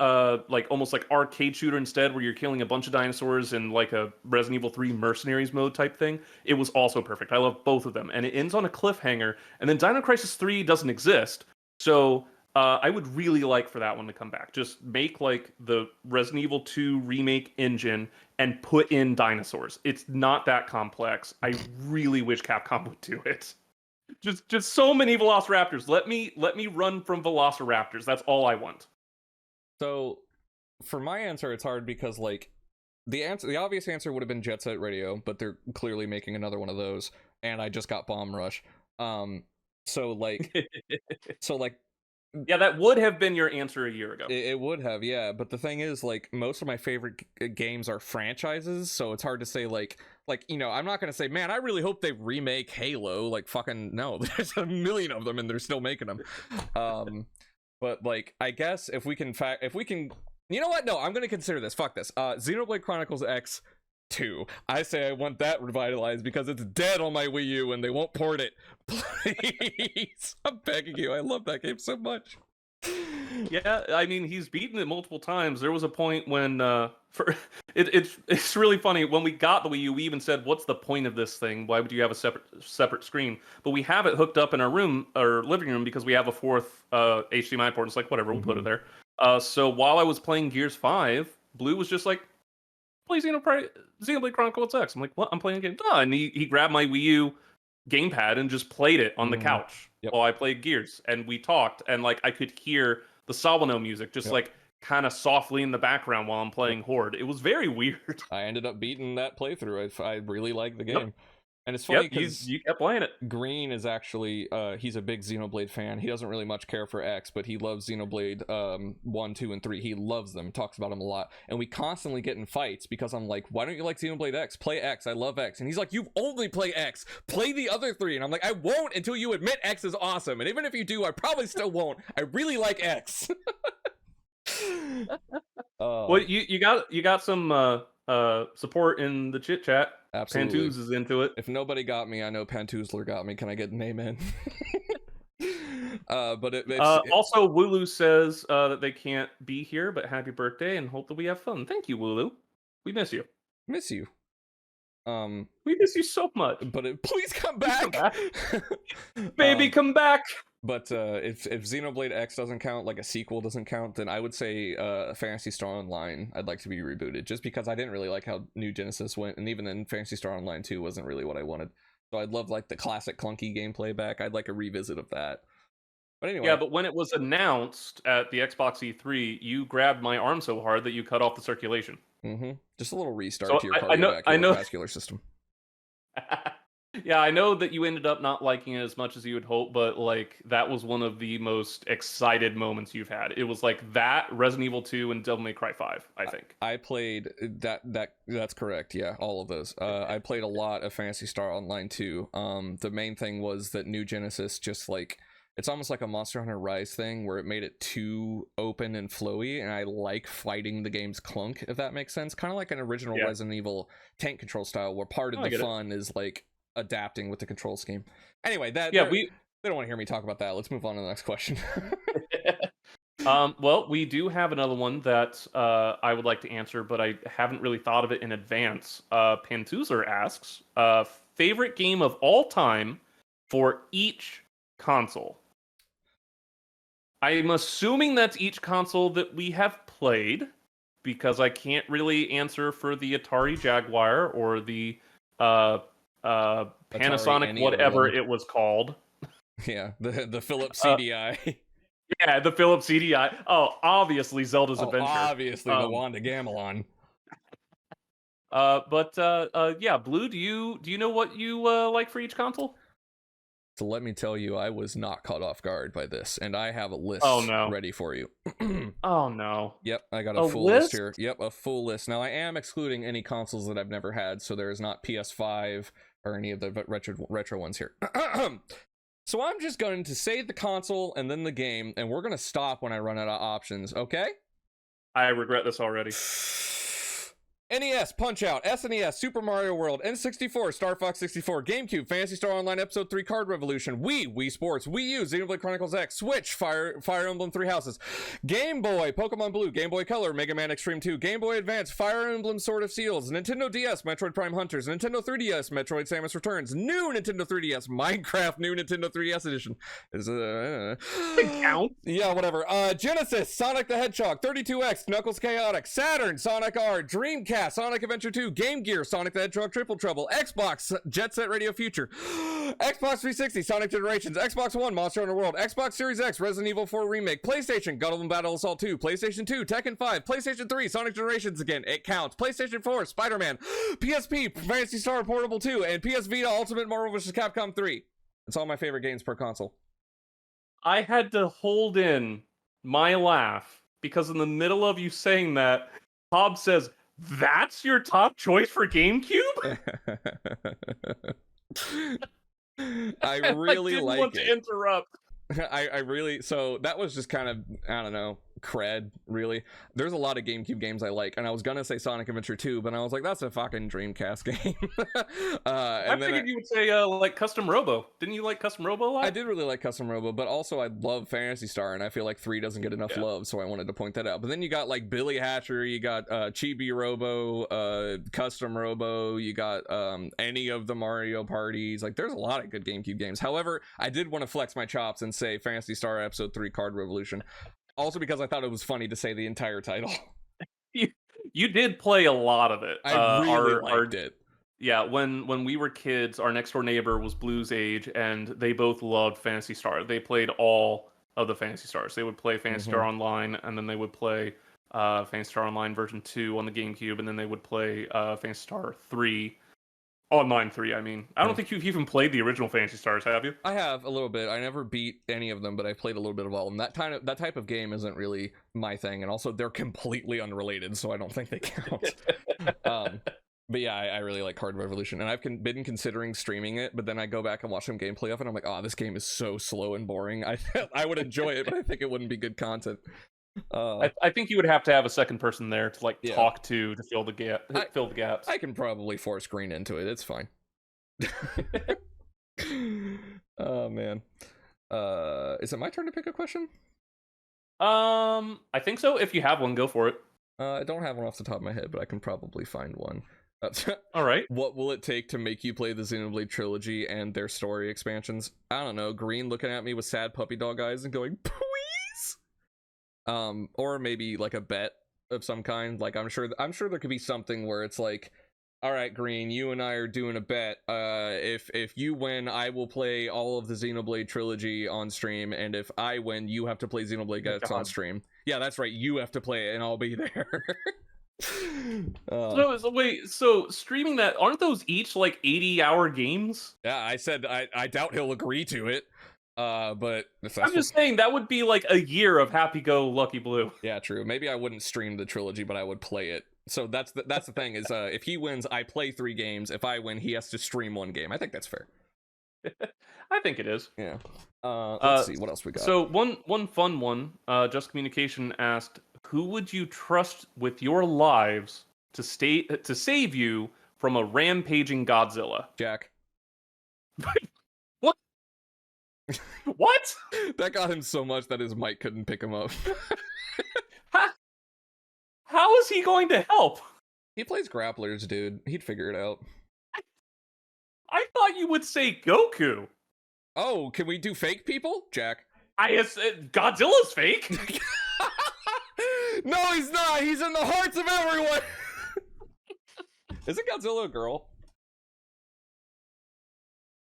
like almost like arcade shooter instead, where you're killing a bunch of dinosaurs in like a Resident Evil 3 Mercenaries mode type thing. It was also perfect. I love both of them, and it ends on a cliffhanger. And then Dino Crisis 3 doesn't exist, so I would really like for that one to come back. Just make like the Resident Evil 2 remake engine and put in dinosaurs. It's not that complex. I really wish Capcom would do it. Just so many Velociraptors. Let me run from Velociraptors. That's all I want. So, for my answer, it's hard because like the obvious answer would have been Jet Set Radio, but they're clearly making another one of those, and I just got Bomb Rush. So like yeah, that would have been your answer a year ago. It would have, yeah. But the thing is, like, most of my favorite games are franchises, so it's hard to say, like, I'm not gonna say, man, I really hope they remake Halo. Like, fucking no, there's a million of them, and they're still making them. But like, I guess if we can, you know what? No, I'm gonna consider this. Fuck this. Xenoblade Chronicles X 2. I say I want that revitalized because it's dead on my Wii U and they won't port it. Please, I'm begging you. I love that game so much. Yeah, I mean, he's beaten it multiple times. There was a point when it's really funny when we got the Wii U. We even said, "What's the point of this thing? Why would you have a separate screen?" But we have it hooked up in our room or living room because we have a fourth HDMI port. It's like whatever, we'll put it there. So while I was playing Gears 5, Blue was just like, "Play Xenoblade Chronicles X." I'm like, "What? I'm playing a game." Oh, and he grabbed my Wii U gamepad and just played it on the couch while I played Gears, and we talked, and like I could hear the Sawano music just like kind of softly in the background while I'm playing Horde. It was very weird. I ended up beating that playthrough. I really like the game. And it's funny because you kept playing it. Green is actually he's a big Xenoblade fan. He doesn't really much care for X, but he loves Xenoblade 1, 2, and 3. He loves them, talks about them a lot. And we constantly get in fights because I'm like, why don't you like Xenoblade X? Play X. I love X. And he's like, you only play X. Play the other 3. And I'm like, I won't until you admit X is awesome. And even if you do, I probably still won't. I really like X. Well, you got some support in the chit chat. Absolutely. Pantouz is into it. If nobody got me, I know Pantouzler got me. Can I get a name in? But also, Wooloo says that they can't be here, but happy birthday and hope that we have fun. Thank you, Wooloo. We miss you. Miss you. We miss you so much. But please come back. Baby, come back. But if Xenoblade X doesn't count, like a sequel doesn't count, then I would say Phantasy Star Online I'd like to be rebooted, just because I didn't really like how New Genesis went, and even then Phantasy Star Online 2 wasn't really what I wanted. So I'd love like the classic clunky gameplay back. I'd like a revisit of that. But anyway. Yeah, but when it was announced at the Xbox E3, you grabbed my arm so hard that you cut off the circulation. Just a little restart to your cardiovascular system. Yeah, I know that you ended up not liking it as much as you would hope, but like that was one of the most excited moments you've had. It was like that, Resident Evil 2, and Devil May Cry 5, I think. I played that's correct, yeah, all of those. I played a lot of Phantasy Star Online 2. The main thing was that New Genesis just like, it's almost like a Monster Hunter Rise thing where it made it too open and flowy, and I like fighting the game's clunk, if that makes sense. Kind of like an original Resident Evil tank control style, where part of the fun is like adapting with the control scheme. Anyway, they don't want to hear me talk about that. Let's move on to the next question. Well, we do have another one that I would like to answer, but I haven't really thought of it in advance. Pantouzler asks, favorite game of all time for each console? I'm assuming that's each console that we have played, because I can't really answer for the Atari Jaguar or the Panasonic whatever it was called. Yeah, the Philips CDI. Yeah, the Philips CDI. Oh, obviously Zelda's Adventure. Obviously the Wanda Gamelon. Yeah, Blue, do you know what you like for each console? So let me tell you, I was not caught off guard by this, and I have a list ready for you. Oh no. Yep, I got a full list here. Yep, a full list. Now I am excluding any consoles that I've never had, so there is not PS5 or any of the retro ones here. So I'm just going to say the console and then the game, and we're going to stop when I run out of options, okay? I regret this already. NES, Punch-Out, SNES, Super Mario World, N64, Star Fox 64, GameCube, Phantasy Star Online Episode 3 Card Revolution, Wii Sports, Wii U, Xenoblade Chronicles X, Switch, Fire Emblem Three Houses, Game Boy, Pokemon Blue, Game Boy Color, Mega Man Extreme 2, Game Boy Advance, Fire Emblem Sword of Seals, Nintendo DS, Metroid Prime Hunters, Nintendo 3DS, Metroid Samus Returns, new Nintendo 3DS, Minecraft, new Nintendo 3DS edition. Count? Yeah, whatever. Genesis, Sonic the Hedgehog, 32X, Knuckles Chaotic, Saturn, Sonic R, Dreamcast, Sonic Adventure 2, Game Gear, Sonic the Hedgehog Triple Trouble, Xbox, Jet Set Radio Future, Xbox 360, Sonic Generations, Xbox One, Monster Hunter World, Xbox Series X, Resident Evil 4 Remake, PlayStation, Gundam Battle Assault 2, PlayStation 2, Tekken 5, PlayStation 3, Sonic Generations again, it counts, PlayStation 4, Spider-Man, PSP, Phantasy Star Portable 2, and PS Vita Ultimate Marvel vs. Capcom 3. It's all my favorite games per console. I had to hold in my laugh, because in the middle of you saying that, Hob says, "That's your top choice for GameCube?" I really didn't like want it. to interrupt. I really, so that was just kind of, I don't know, cred, really. There's a lot of GameCube games I like, and I was gonna say Sonic Adventure 2, but I was like, that's a fucking Dreamcast game. I figured you would say like Custom Robo. Didn't you like Custom Robo a lot? I did really like Custom Robo, but also I love Phantasy Star, and I feel like 3 doesn't get enough love, so I wanted to point that out. But then you got like Billy Hatcher, you got Chibi Robo, Custom Robo, you got any of the Mario parties. Like, there's a lot of good GameCube games. However, I did want to flex my chops and say Phantasy Star Episode 3 Card Revolution. Also because I thought it was funny to say the entire title. You did play a lot of it. I really liked it. Yeah, when we were kids, our next door neighbor was Blues Age, and they both loved Phantasy Star. They played all of the Phantasy Stars. They would play Phantasy Star Online, and then they would play Phantasy Star Online version 2 on the GameCube, and then they would play Phantasy Star 3. Online 3, I mean. I don't think you've even played the original Phantasy Stars, have you? I have, a little bit. I never beat any of them, but I played a little bit of all of them. That type of game isn't really my thing, and also they're completely unrelated, so I don't think they count. But yeah, I really like Card Revolution, and I've been considering streaming it, but then I go back and watch some gameplay of it, and I'm like, oh, this game is so slow and boring. I would enjoy it, but I think it wouldn't be good content. I think you would have to have a second person there to like talk to fill the gaps. I can probably force Green into it. It's fine. Oh man. Is it my turn to pick a question? I think so. If you have one, go for it. I don't have one off the top of my head, but I can probably find one. All right. What will it take to make you play the Xenoblade trilogy and their story expansions? I don't know. Green looking at me with sad puppy dog eyes and going, please. Or maybe like a bet of some kind. Like I'm sure there could be something where it's like, all right, Green, you and I are doing a bet. If you win, I will play all of the Xenoblade trilogy on stream, and if I win, you have to play Xenoblade X on stream. Yeah, that's right. You have to play it, and I'll be there. So streaming that, aren't those each like 80-hour games? Yeah, I said I doubt he'll agree to it. But I'm just saying that would be like a year of happy-go-lucky blue. Yeah, true. Maybe I wouldn't stream the trilogy, but I would play it. So that's the thing is, if he wins, I play 3 games. If I win, he has to stream 1 game. I think that's fair. I think it is. Yeah. Let's see what else we got. So one fun one. Just Communication asked, "Who would you trust with your lives to save you from a rampaging Godzilla?" Jack. What? What? That got him so much that his mic couldn't pick him up. How is he going to help? He plays grapplers, dude. He'd figure it out. I thought you would say Goku. Oh, can we do fake people? Jack. Godzilla's fake. No, he's not. He's in the hearts of everyone. Isn't Godzilla a girl?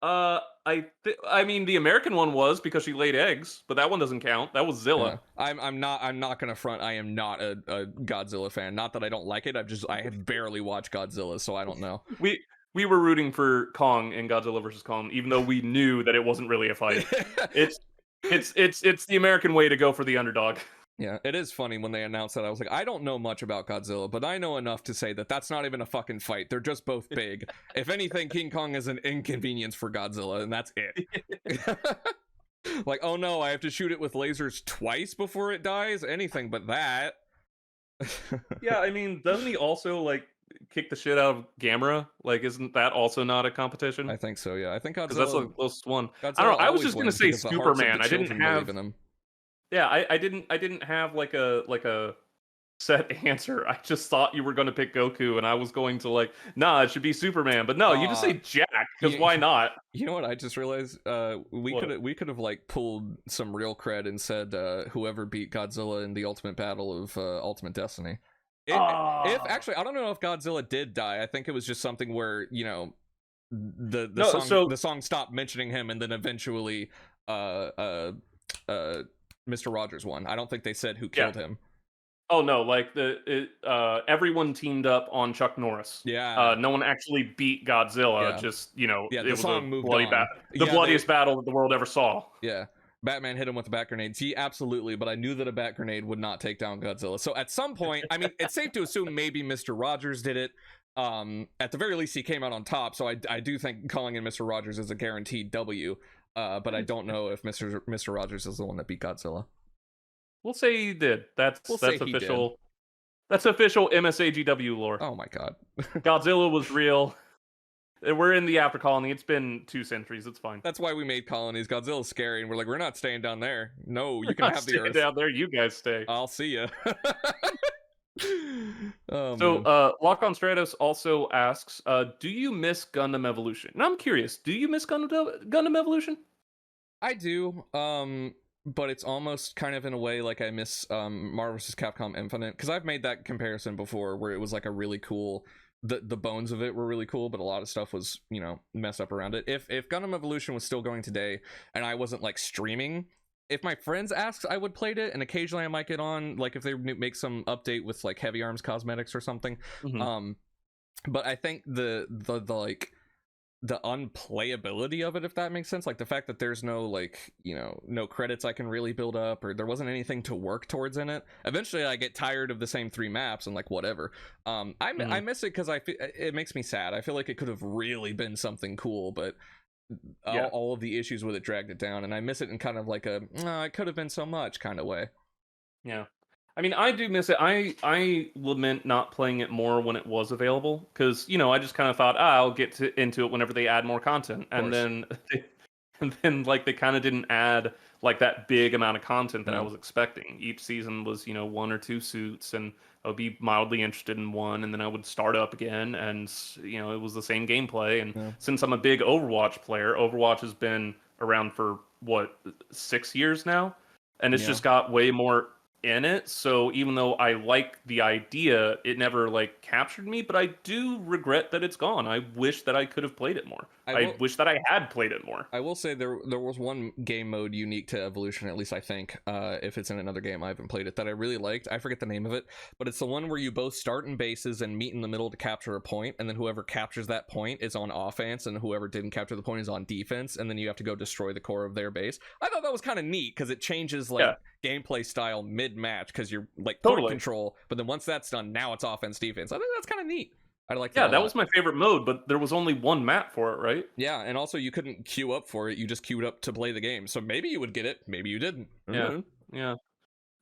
I mean, the American one was because she laid eggs, but that one doesn't count. That was Zilla. Yeah. I'm not gonna front. I am not a Godzilla fan. Not that I don't like it. I have barely watched Godzilla, so I don't know. We were rooting for Kong in Godzilla vs. Kong, even though we knew that it wasn't really a fight. It's the American way to go for the underdog. Yeah, it is funny when they announced that. I was like, I don't know much about Godzilla, but I know enough to say that that's not even a fucking fight. They're just both big. If anything, King Kong is an inconvenience for Godzilla, and that's it. Like, oh no, I have to shoot it with lasers twice before it dies? Anything but that. Yeah, I mean, doesn't he also, like, kick the shit out of Gamera? Like, isn't that also not a competition? I think so, yeah. I think Godzilla... Because that's the closest one. Godzilla, I don't know, I was just going to say Superman. I didn't have... Yeah, I didn't have like a set answer. I just thought you were going to pick Goku, and I was going to like, nah, it should be Superman. But no, you just say Jack, because why not? You know what? I just realized we could have like pulled some real cred and said whoever beat Godzilla in the ultimate battle of Ultimate Destiny. If actually, I don't know if Godzilla did die. I think it was just something where, you know, the song stopped mentioning him, and then eventually Mr. Rogers won. I don't think they said who killed him. Oh no, like everyone teamed up on Chuck Norris. Yeah. No one actually beat Godzilla. Yeah. Just, you know, yeah, it was a bloody bloodiest battle that the world ever saw. Yeah. Batman hit him with the bat grenades. He absolutely, but I knew that a bat grenade would not take down Godzilla. So at some point, I mean, it's safe to assume maybe Mr. Rogers did it. At the very least, he came out on top. So I do think calling in Mr. Rogers is a guaranteed W. But I don't know if Mr. Rogers is the one that beat Godzilla. We'll say he did. We'll say That's he did. official. That's official MSAGW lore. Oh my god. Godzilla was real. We're in the After Colony. It's been 2 centuries. It's fine. That's why we made colonies. Godzilla's scary, and we're like, we're not staying down there. No, you We're can not have the staying Earth. down there. You guys stay. I'll see ya. Oh So, man. Lock on Stratos also asks, do you miss Gundam Evolution? And I'm curious, do you miss Gundam Evolution? I do. But it's almost kind of in a way like I miss Marvel vs. Capcom Infinite, because I've made that comparison before where it was like a really cool, the bones of it were really cool, but a lot of stuff was, you know, messed up around it. If Gundam Evolution was still going today and I wasn't like streaming, if my friends asked, I would play it, and occasionally I might get on, like if they make some update with like Heavy Arms cosmetics or something. Mhm. But I think the like the unplayability of it, if that makes sense, like the fact that there's no, like, you know, no credits I can really build up, or there wasn't anything to work towards in it. Eventually I get tired of the same 3 maps and like whatever. I miss it because it makes me sad. I feel like it could have really been something cool, but Yeah. all of the issues with it dragged it down, and I miss it in kind of like a it could have been so much kind of way. Yeah. I mean, I do miss it. I lament not playing it more when it was available, because you know I just kind of thought, I'll get into it whenever they add more content, and then and then like they kind of didn't add like that big amount of content that I No. was expecting. Each season was, you know, 1 or 2 suits, and I would be mildly interested in one, and then I would start up again, and you know it was the same gameplay. And Yeah. since I'm a big Overwatch player, Overwatch has been around for what, 6 years now, and it's Yeah. just got way more in it. So even though I like the idea, it never like captured me. But I do regret that it's gone. I wish that I could have played it more. I wish that I had played it more. I will say there was one game mode unique to Evolution, at least I think. If it's in another game, I haven't played it, that I really liked. I forget the name of it, but it's the one where you both start in bases and meet in the middle to capture a point, and then whoever captures that point is on offense, and whoever didn't capture the point is on defense, and then you have to go destroy the core of their base. I thought that was kind of neat because it changes like gameplay style mid-match, because you're like point control, but then once that's done, now it's offense defense. I think that's kind of neat. I like that. Yeah, that was my favorite mode, but there was only one map for it, right? Yeah, and also you couldn't queue up for it. You just queued up to play the game. So maybe you would get it, maybe you didn't. Yeah, yeah.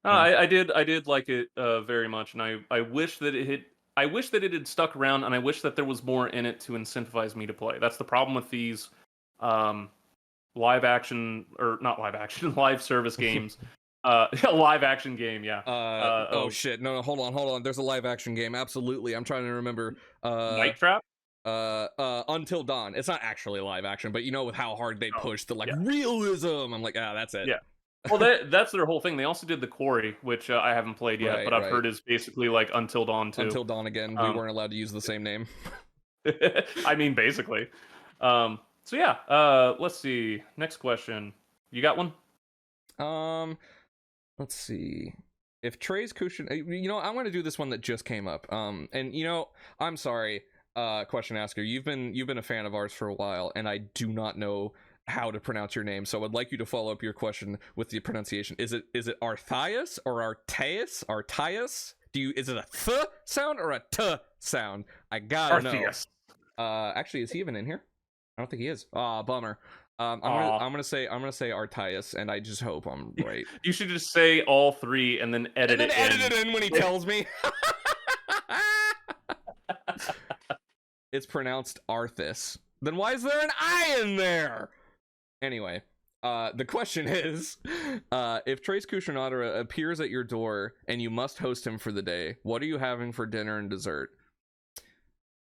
Yeah. I did like it very much, and I wish that I wish that it had stuck around, and I wish that there was more in it to incentivize me to play. That's the problem with these live action, or not live action, live service games. A live action game, yeah. Oh shit! No, hold on. There's a live action game. Absolutely, I'm trying to remember. Night Trap. Until Dawn. It's not actually live action, but you know, with how hard they push the like yeah. realism, I'm like, that's it. Yeah. Well, that's their whole thing. They also did the Quarry, which I haven't played yet, but I've heard is basically like Until Dawn too. Until Dawn again. We weren't allowed to use the same name. I mean, basically. So yeah. Let's see. Next question. You got one? Let's see. If Trey's cushion, you know, I want to do this one that just came up. And you know, I'm sorry, question asker. You've been a fan of ours for a while, and I do not know how to pronounce your name, so I'd like you to follow up your question with the pronunciation. Is it Arthias or Artaeus? Arthias? Is it a th sound or a t sound? I gotta Arthias. Know. Actually, is he even in here? I don't think he is. Bummer. I'm gonna say Arthias, and I just hope I'm right. You should just say all three and then edit it in when he tells me. It's pronounced Arthas. Then why is there an I in there? Anyway, the question is, if Trace Cushionata appears at your door and you must host him for the day, what are you having for dinner and dessert?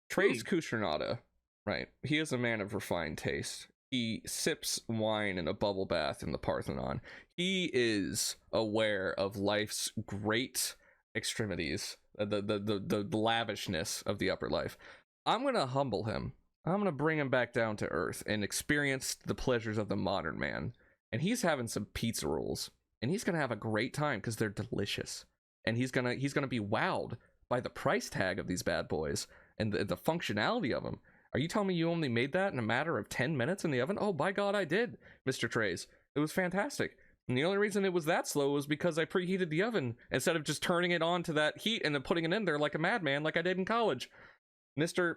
Trace Cushionata, right? He is a man of refined taste. He sips wine in a bubble bath in the Parthenon. He is aware of life's great extremities, the lavishness of the upper life. I'm gonna humble him. I'm gonna bring him back down to earth and experience the pleasures of the modern man. And he's having some pizza rolls, and he's gonna have a great time because they're delicious. And he's gonna be wowed by the price tag of these bad boys and the functionality of them. Are you telling me you only made that in a matter of 10 minutes in the oven? Oh, by God, I did, Mr. Trays. It was fantastic. And the only reason it was that slow was because I preheated the oven instead of just turning it on to that heat and then putting it in there like a madman like I did in college. Mr.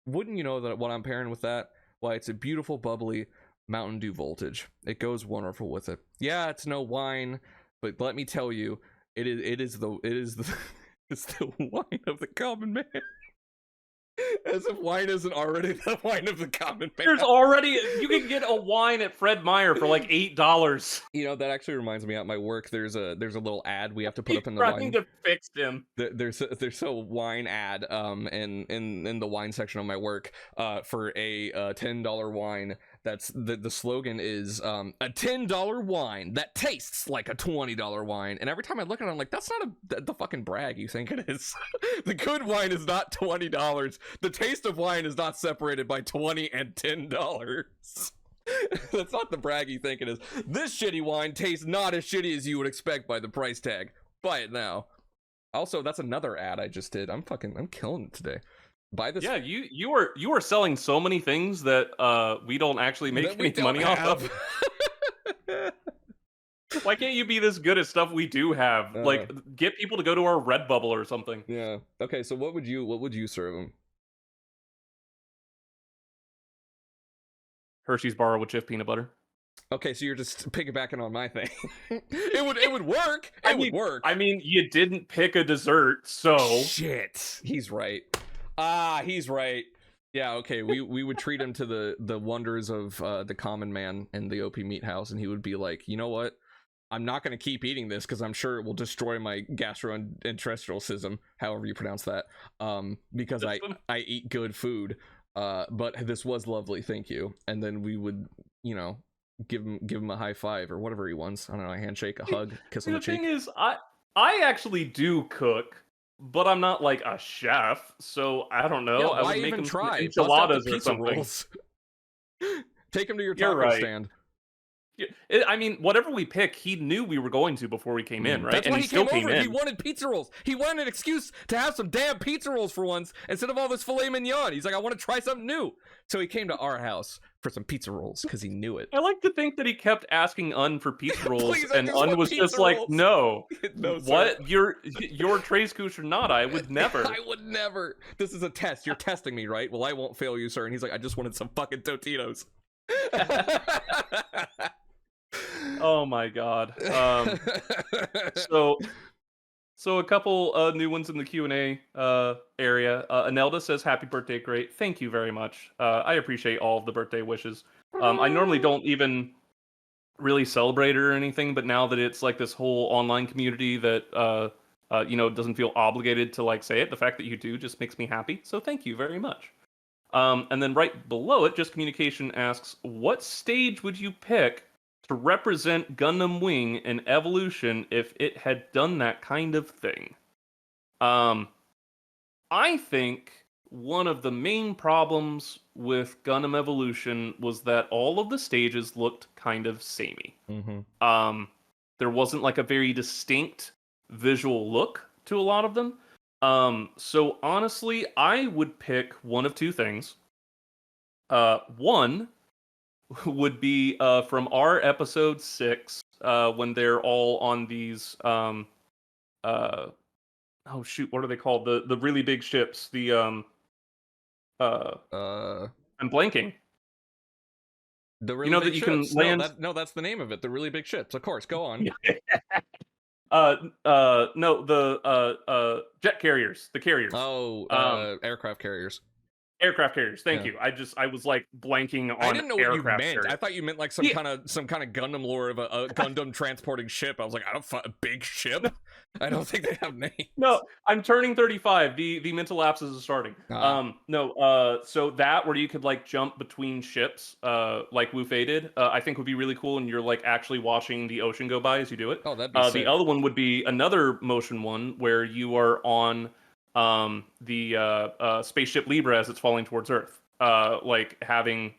Wouldn't you know that what I'm pairing with that? Why, it's a beautiful, bubbly Mountain Dew Voltage. It goes wonderful with it. Yeah, it's no wine. but let me tell you, it's the it's the wine of the common man. As if wine isn't already the wine of the common man. There's already you can get a wine at Fred Meyer for like $8. You know, that actually reminds me, at my work there's a little ad we have to put up in the Trying wine. to fix him. There's a wine ad in the wine section of my work for a $10 wine. That's the slogan is a $10 wine that tastes like a $20 wine. And every time I look at it, I'm like, that's not the fucking brag you think it is. The good wine is not $20. The taste of wine is not separated by $20 and $10. That's not the brag you think it is. This shitty wine tastes not as shitty as you would expect by the price tag. Buy it now. Also, that's another ad I just did. I'm killing it today. Buy this. Yeah, you are selling so many things that we don't actually make any money off of. Why can't you be this good at stuff we do have? Like, get people to go to our RedBubble or something. Yeah. Okay, so what would you serve them? Hershey's bar with Jif peanut butter. Okay, so you're just piggybacking on my thing. It would work. It would work. I mean, you didn't pick a dessert, so shit. He's right. He's right. Yeah, okay. We would treat him to the wonders of the common man in the OPMeat house, and he would be like, you know what? I'm not going to keep eating this because I'm sure it will destroy my gastrointestinal system, however you pronounce that. Because I eat good food. But this was lovely, thank you. And then we would, you know, give him a high five or whatever he wants. I don't know, a handshake, a hug, kiss on the cheek. The thing is, I actually do cook, but I'm not like a chef, so I don't know. Yeah, I why would make even him try? enchiladas or something. Rolls. Take him to your taco stand. I mean, whatever we pick, he knew we were going to before we came in, right? That's why he came over. In. He wanted pizza rolls. He wanted an excuse to have some damn pizza rolls for once instead of all this filet mignon. He's like, I want to try something new. So he came to our house for some pizza rolls because he knew it. I like to think that he kept asking Un for pizza rolls, Please, and Un was just like, no. No, what? Your Tres Cuchinata? I would never. I would never. This is a test. You're testing me, right? Well, I won't fail you, sir. And he's like, I just wanted some fucking Totitos. Oh my god. So a couple new ones in the Q&A area. Anelda says, happy birthday, great. Thank you very much. I appreciate all of the birthday wishes. I normally don't even really celebrate it or anything, but now that it's like this whole online community that you know, doesn't feel obligated to like say it, the fact that you do just makes me happy. So thank you very much. And then right below it, Just Communication asks, what stage would you pick to represent Gundam Wing in Evolution if it had done that kind of thing? I think one of the main problems with Gundam Evolution was that all of the stages looked kind of samey. Mm-hmm. There wasn't like a very distinct visual look to a lot of them. So honestly, I would pick one of two things. One would be from our episode 6, when they're all on these oh shoot, what are they called? The really big ships. The I'm blanking. The really you know big that you ships. can land. No, that's the name of it. The really big ships. Of course, go on. No, the jet carriers, the carriers. Oh, aircraft carriers. Aircraft carriers. Thank you. I was like blanking on. I didn't know what you meant. Carriers. I thought you meant like some kind of Gundam lore of a Gundam transporting ship. I was like, a big ship. I don't think they have names. No, I'm turning 35. The mental lapses are starting. So that where you could like jump between ships, like Wu Fei did, I think would be really cool, and you're like actually watching the ocean go by as you do it. Oh, that'd be sick. The other one would be another motion one where you are on the spaceship Libra as it's falling towards Earth. Like having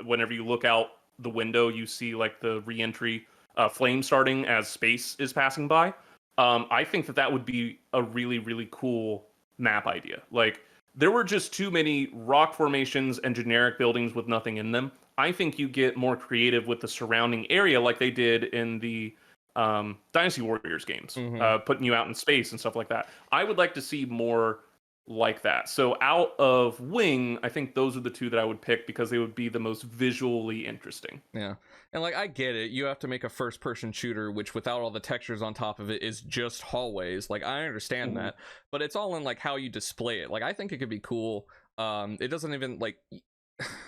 whenever you look out the window, you see like the re-entry flame starting as space is passing by. I think that would be a really, really cool map idea. Like, there were just too many rock formations and generic buildings with nothing in them. I think you get more creative with the surrounding area like they did in the Dynasty Warriors games, putting you out in space and stuff like that. I would like to see more like that. So out of Wing, I think those are the two that I would pick because they would be the most visually interesting. Yeah. And like, I get it, you have to make a first person shooter which without all the textures on top of it is just hallways. Like, I understand that, but it's all in like how you display it. Like, I think it could be cool. It doesn't even like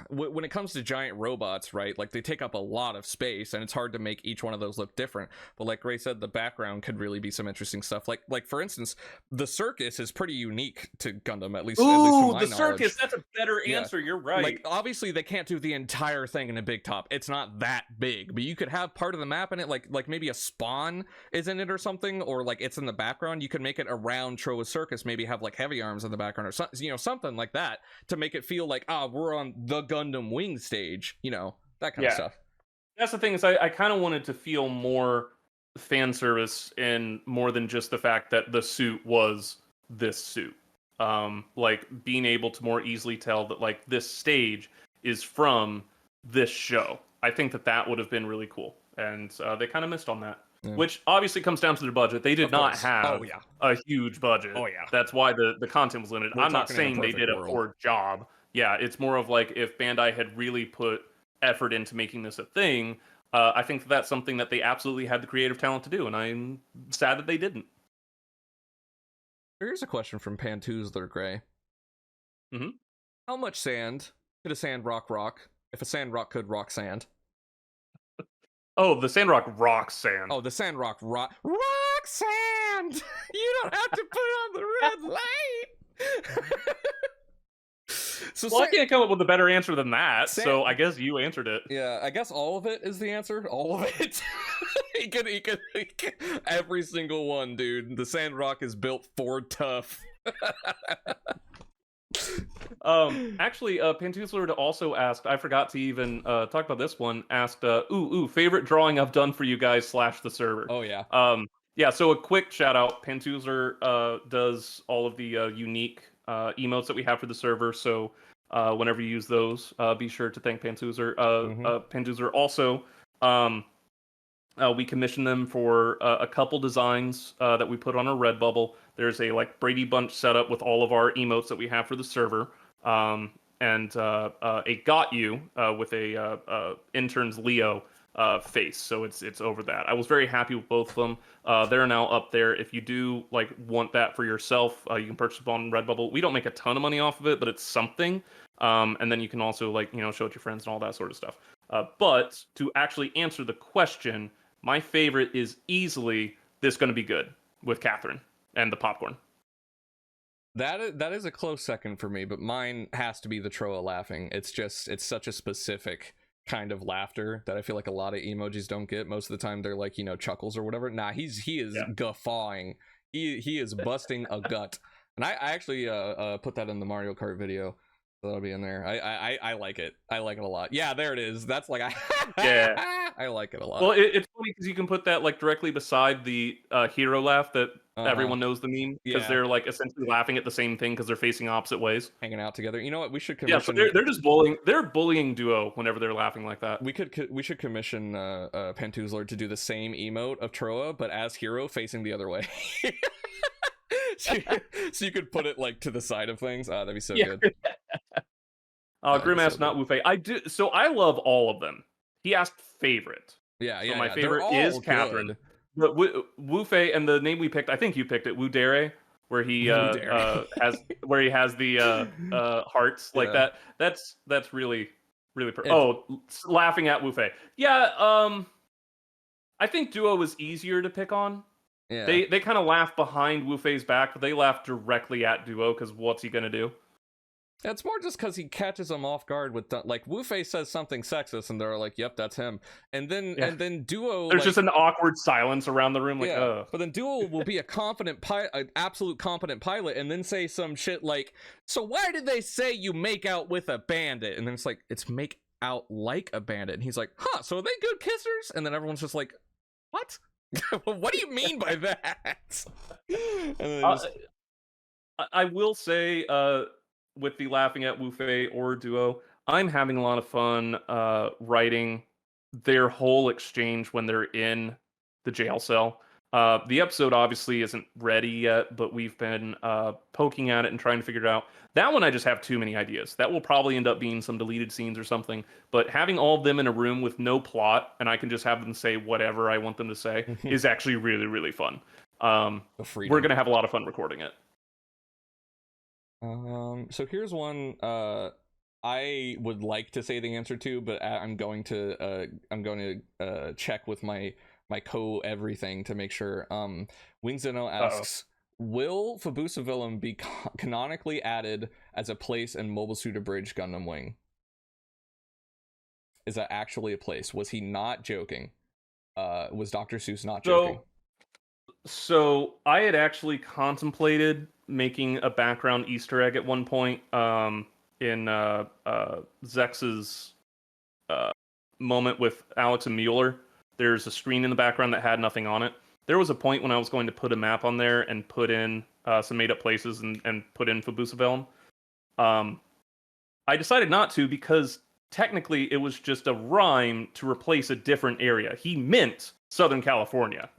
when it comes to giant robots, right, like they take up a lot of space and it's hard to make each one of those look different. But like Ray said, the background could really be some interesting stuff. Like for instance, the circus is pretty unique to Gundam, at least from my the knowledge. Circus, that's a better answer. You're right. Like, obviously they can't do the entire thing in a big top, it's not that big, but you could have part of the map in it, like maybe a spawn is in it or something, or like it's in the background. You could make it around Troa's Circus, maybe have like heavy arms in the background or something, you know, something like that to make it feel like, we're on the Gundam Wing stage, you know, that kind of stuff. That's the thing, is I kind of wanted to feel more fan service and more than just the fact that the suit was this suit. Like being able to more easily tell that like this stage is from this show. I think that would have been really cool, and they kind of missed on that. Yeah. Which obviously comes down to their budget. They did not have a huge budget. That's why the content was limited. I'm not saying they did a poor job. Yeah, it's more of like if Bandai had really put effort into making this a thing, I think that's something that they absolutely had the creative talent to do, and I'm sad that they didn't. Here's a question from Pantoozler Gray. How much sand could a sandrock rock if a sandrock could rock sand? Oh, the sandrock rocks sand. Oh, the sandrock rock sand! You don't have to put on the red light! So I can't come up with a better answer than that, so I guess you answered it. Yeah, I guess all of it is the answer. All of it. he could every single one, dude. The Sandrock is built for tough. Actually, Pantoozler also asked, I forgot to even talk about this one, asked, favorite drawing I've done for you guys / the server. Oh, yeah. Yeah, so a quick shout out. Pantoozler does all of the unique emotes that we have for the server, so whenever you use those, be sure to thank Pantoozler. Pantoozler also, we commissioned them for a couple designs that we put on our Redbubble. There's a like Brady Bunch setup with all of our emotes that we have for the server, and a Got You with a intern's Leo face, so it's over that. I was very happy with both of them. They're now up there. If you do like want that for yourself, you can purchase them on Redbubble. We don't make a ton of money off of it, but it's something. And then you can also like, you know, show it to your friends and all that sort of stuff. But to actually answer the question, my favorite is easily This Gonna Be Good with Catherine and the popcorn. That is a close second for me, but mine has to be the Troa laughing. It's such a specific kind of laughter that I feel like a lot of emojis don't get. Most of the time they're like, you know, chuckles or whatever. Nah, he is guffawing. He is busting a gut. And I actually put that in the Mario Kart video. So that'll be in there. I like it. I like it a lot. Yeah, there it is. That's like I like it a lot. Well, it's funny because you can put that like directly beside the hero laugh that everyone knows the meme, because they're like essentially laughing at the same thing because they're facing opposite ways, hanging out together. You know what? We should commission. Yeah, so they're just bullying. They're bullying Duo whenever they're laughing like that. We should commission Pantoozler to do the same emote of Troa, but as hero facing the other way. So you could put it like to the side of things. That'd be so good. Grim asked not Wufei. I do. So I love all of them. He asked favorite. Yeah. My favorite is Catherine. But Wufei, and the name we picked, I think you picked it, Wudere, where he has the hearts like that. That's really laughing at Wufei. Yeah. I think Duo was easier to pick on. Yeah. They kind of laugh behind Wufei's back, but they laugh directly at Duo because what's he gonna do? It's more just because he catches them off guard with like Wufei says something sexist, and they're like, "Yep, that's him." And then Duo, there's just an awkward silence around the room, like, But then Duo will be an absolute competent pilot, and then say some shit like, "So why did they say you make out with a bandit?" And then it's like, "It's make out like a bandit." And he's like, "Huh? So are they good kissers?" And then everyone's just like, "What? What do you mean by that?" I will say, with the laughing at Wufei or Duo, I'm having a lot of fun writing their whole exchange when they're in the jail cell. The episode obviously isn't ready yet, but we've been poking at it and trying to figure it out. That one I just have too many ideas. That will probably end up being some deleted scenes or something. But having all of them in a room with no plot and I can just have them say whatever I want them to say is actually really, really fun. We're gonna have a lot of fun recording it. So here's one I would like to say the answer to, but I'm going to check with my everything to make sure. Wingzeno asks, will Fabusa Villain be canonically added as a place in Mobile Suit Abridged Gundam Wing? Is that actually a place? Was he not joking? Was Dr. Seuss not joking? So I had actually contemplated making a background Easter egg at one point in Zex's moment with Alex and Mueller. There's a screen in the background that had nothing on it. There was a point when I was going to put a map on there and put in some made-up places and put in Fabusa Villain. I decided not to because technically it was just a rhyme to replace a different area. He meant Southern California,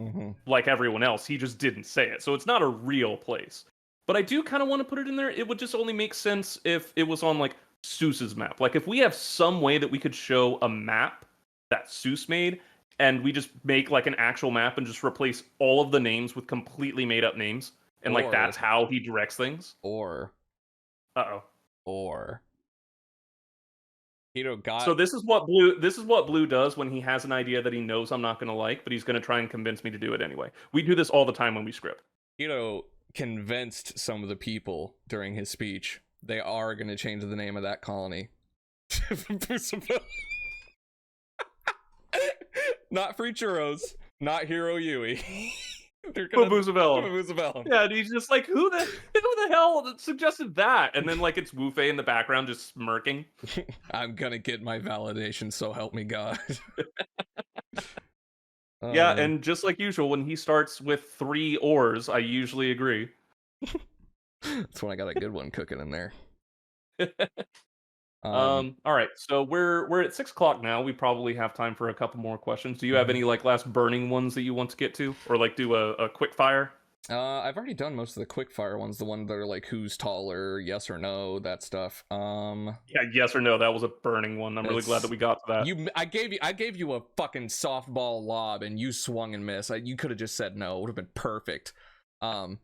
like everyone else. He just didn't say it. So it's not a real place. But I do kind of want to put it in there. It would just only make sense if it was on like Seuss's map. Like if we have some way that we could show a map that Seuss made and we just make like an actual map and just replace all of the names with completely made up names. And like that's how he directs things. Or So this is what Blue does when he has an idea that he knows I'm not going to like, but he's going to try and convince me to do it anyway. We do this all the time when we script. Hiro convinced some of the people during his speech they are going to change the name of that colony. Not free churros, not Hiro Yui. Fabusa Villain. Yeah, and he's just like, who the hell suggested that? And then like it's Wu Fei in the background just smirking. I'm gonna get my validation, so help me God. Yeah, and just like usual, when he starts with 3 ors, I usually agree. That's when I got a good one cooking in there. All right, so we're at 6 o'clock now. We probably have time for a couple more questions. Do you have any like last burning ones that you want to get to, or like do a quick fire? I've already done most of the quick fire ones, the one that are like who's taller, yes or no, that stuff. Yeah, yes or no, that was a burning one. I'm really glad that we got to that. I gave you a fucking softball lob and you swung and missed. You could have just said no. It would have been perfect. I'm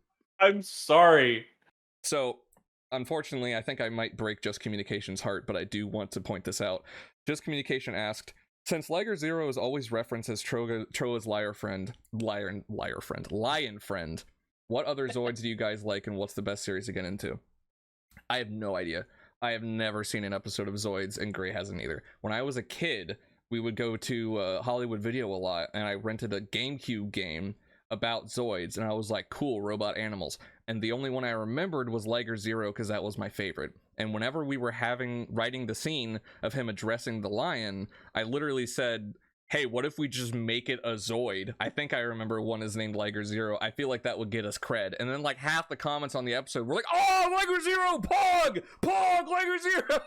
sorry. So unfortunately, I think I might break Just Communication's heart, but I do want to point this out. Just Communication asked, since Liger Zero is always referenced as Troa's lion friend, what other Zoids do you guys like, and what's the best series to get into? I have no idea. I have never seen an episode of Zoids, and Gray hasn't either. When I was a kid, we would go to Hollywood Video a lot, and I rented a GameCube game about Zoids, and I was like, cool, robot animals. And the only one I remembered was Liger Zero because that was my favorite. And whenever we were writing the scene of him addressing the lion, I literally said, hey, what if we just make it a Zoid? I think I remember one is named Liger Zero. I feel like that would get us cred. And then like half the comments on the episode were like, oh, Liger Zero, Pog, Liger Zero.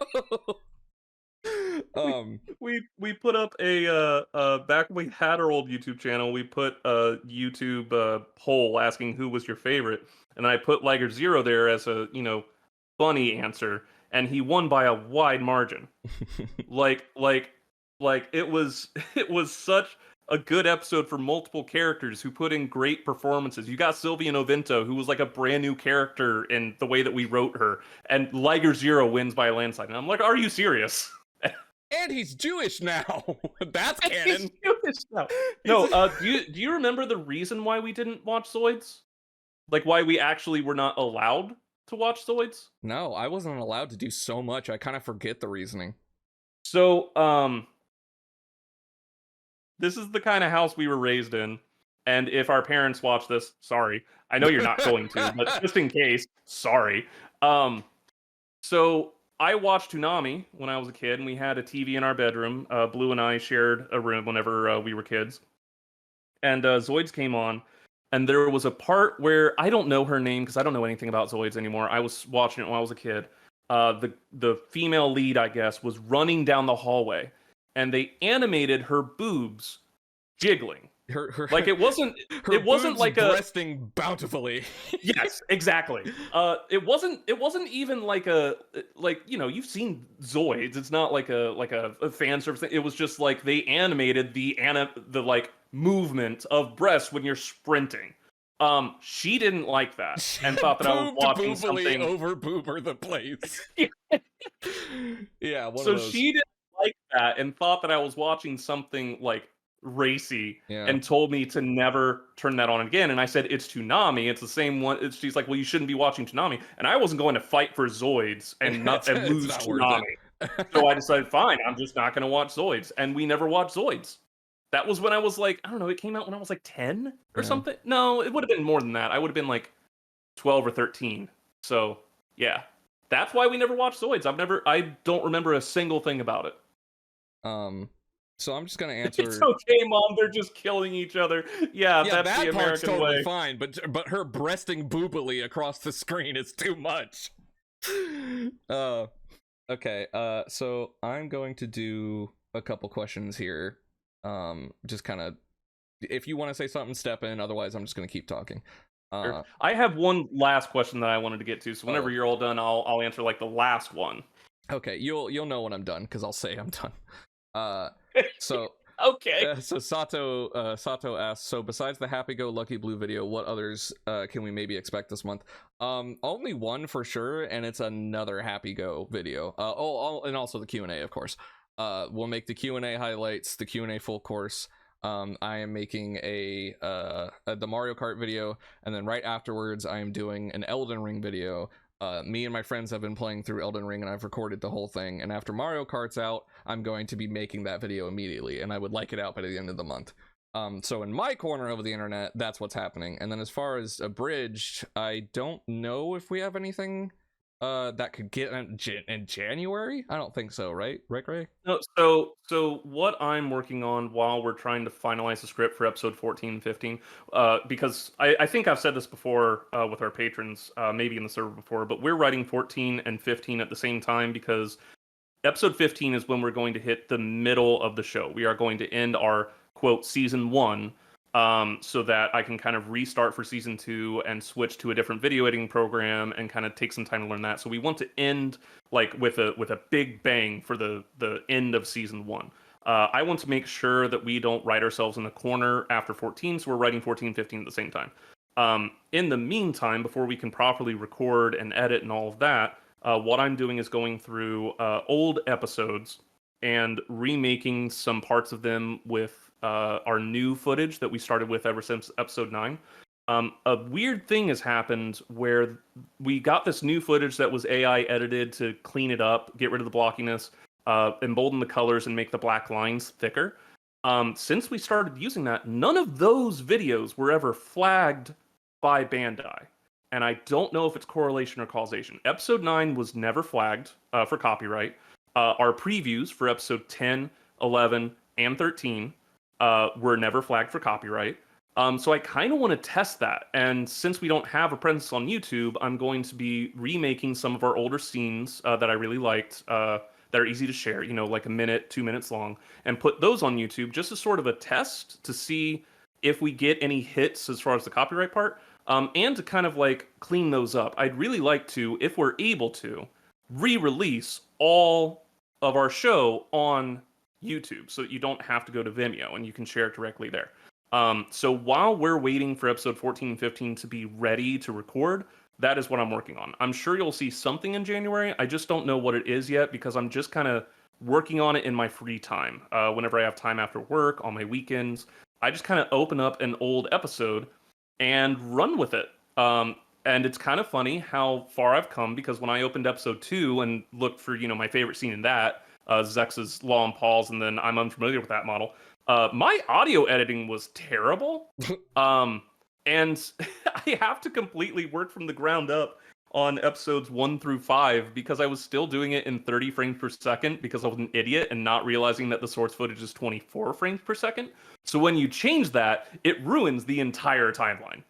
We put up a back when we had our old YouTube channel, we put a YouTube poll asking who was your favorite, and I put Liger Zero there as a funny answer, and he won by a wide margin. like it was such a good episode for multiple characters who put in great performances. You got Sylvia Novento, who was like a brand new character in the way that we wrote her, and Liger Zero wins by a landslide. And I'm like, are you serious? And he's Jewish now. That's canon. He's Jewish now. No, do you remember the reason why we didn't watch Zoids? Like why we actually were not allowed to watch Zoids? No, I wasn't allowed to do so much. I kind of forget the reasoning. So, this is the kind of house we were raised in, and if our parents watch this, sorry. I know you're not going to, but just in case, sorry. So I watched Toonami when I was a kid, and we had a TV in our bedroom. Blue and I shared a room whenever we were kids. And Zoids came on, and there was a part where, I don't know her name, because I don't know anything about Zoids anymore. I was watching it when I was a kid. The female lead, I guess, was running down the hallway, and they animated her boobs jiggling. Her Like it wasn't boobs like a breasting bountifully. yes, exactly. It wasn't even like like you've seen Zoids. It's not like a fan service thing. It was just like they animated the like movement of breast when you're sprinting. She didn't like that and thought that I was Boobed watching boobily something. over boober the place. Yeah, one of So those. she didn't like that and thought that I was watching something like racy Yeah. and told me to never turn that on again. And I said, it's Toonami. It's the same one. She's like, well, you shouldn't be watching Toonami. And I wasn't going to fight for Zoids and not and It's lose not worth Toonami. it. So I decided, fine, I'm just not going to watch Zoids. And we never watched Zoids. That was when I was like, I don't know, it came out when I was like 10 or Yeah. something. No, it would have been more than that. I would have been like 12 or 13. So yeah, that's why we never watched Zoids. I don't remember a single thing about it. So I'm just gonna answer. It's okay, Mom. They're just killing each other. Yeah, Yeah, that's that the part's American totally way. fine, but her breasting boobily across the screen is too much. Okay. So I'm going to do a couple questions here. Just kind of, if you want to say something, step in. Otherwise, I'm just gonna keep talking. Sure. I have one last question that I wanted to get to. So whenever you're all done, I'll answer like the last one. Okay, you'll know when I'm done because I'll say I'm done. So okay. So Sato asks, so besides the happy-go-lucky blue video, what others can we maybe expect this month? Only one for sure, and it's another happy-go video. And also the Q&A, of course. We'll make the Q&A highlights, the Q&A full course. I am making the Mario Kart video, and then right afterwards I am doing an Elden Ring video. Me and my friends have been playing through Elden Ring, and I've recorded the whole thing, and after Mario Kart's out, I'm going to be making that video immediately, and I would like it out by the end of the month. So in my corner of the internet, that's what's happening. And then as far as abridged, I don't know if we have anything that could get in January. I don't think so, right Ray? No, so what I'm working on while we're trying to finalize the script for episode 14 and 15, because I think I've said this before with our patrons, maybe in the server before, but we're writing 14 and 15 at the same time because episode 15 is when we're going to hit the middle of the show. We are going to end our, quote, season 1, so that I can kind of restart for season 2 and switch to a different video editing program and kind of take some time to learn that. So we want to end like with a big bang for the end of season 1. I want to make sure that we don't write ourselves in the corner after 14, so we're writing 14 and 15 at the same time. In the meantime, before we can properly record and edit and all of that, what I'm doing is going through old episodes and remaking some parts of them with our new footage that we started with ever since episode 9. A weird thing has happened where we got this new footage that was AI edited to clean it up, get rid of the blockiness, embolden the colors, and make the black lines thicker. Since we started using that, none of those videos were ever flagged by Bandai. And I don't know if it's correlation or causation. Episode 9 was never flagged for copyright. Our previews for episode 10, 11, and 13 were never flagged for copyright. So I kind of want to test that. And since we don't have a presence on YouTube, I'm going to be remaking some of our older scenes that I really liked, that are easy to share, like a minute, 2 minutes long, and put those on YouTube just as sort of a test to see if we get any hits as far as the copyright part. And to kind of like clean those up. I'd really like to, if we're able to, re-release all of our show on YouTube so that you don't have to go to Vimeo and you can share it directly there. So while we're waiting for episode 14 and 15 to be ready to record, that is what I'm working on. I'm sure you'll see something in January. I just don't know what it is yet because I'm just kind of working on it in my free time. Whenever I have time after work, on my weekends, I just kind of open up an old episode and run with it. And it's kind of funny how far I've come because when I opened episode 2 and looked for, my favorite scene in that, Zex's Law and Paul's, and then I'm unfamiliar with that model, my audio editing was terrible. And I have to completely work from the ground up on episodes 1 through 5 because I was still doing it in 30 frames per second because I was an idiot and not realizing that the source footage is 24 frames per second. So when you change that, it ruins the entire timeline.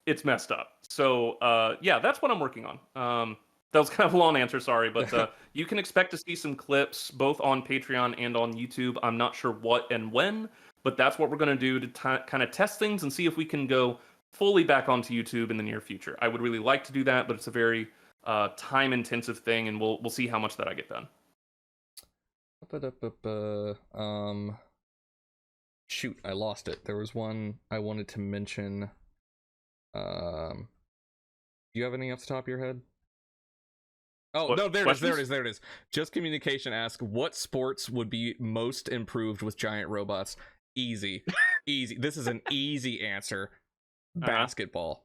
It's messed up. So yeah, that's what I'm working on. That was kind of a long answer, sorry, but you can expect to see some clips both on Patreon and on YouTube. I'm not sure what and when, but that's what we're going to do to kind of test things and see if we can go fully back onto YouTube in the near future. I would really like to do that, but it's a very time intensive thing, and we'll see how much that I get done. Shoot, I lost it. There was one I wanted to mention. Do you have any off the top of your head? Oh, what, no, there questions? it is. Just Communication asks, what sports would be most improved with giant robots? Easy. This is an easy answer. Basketball.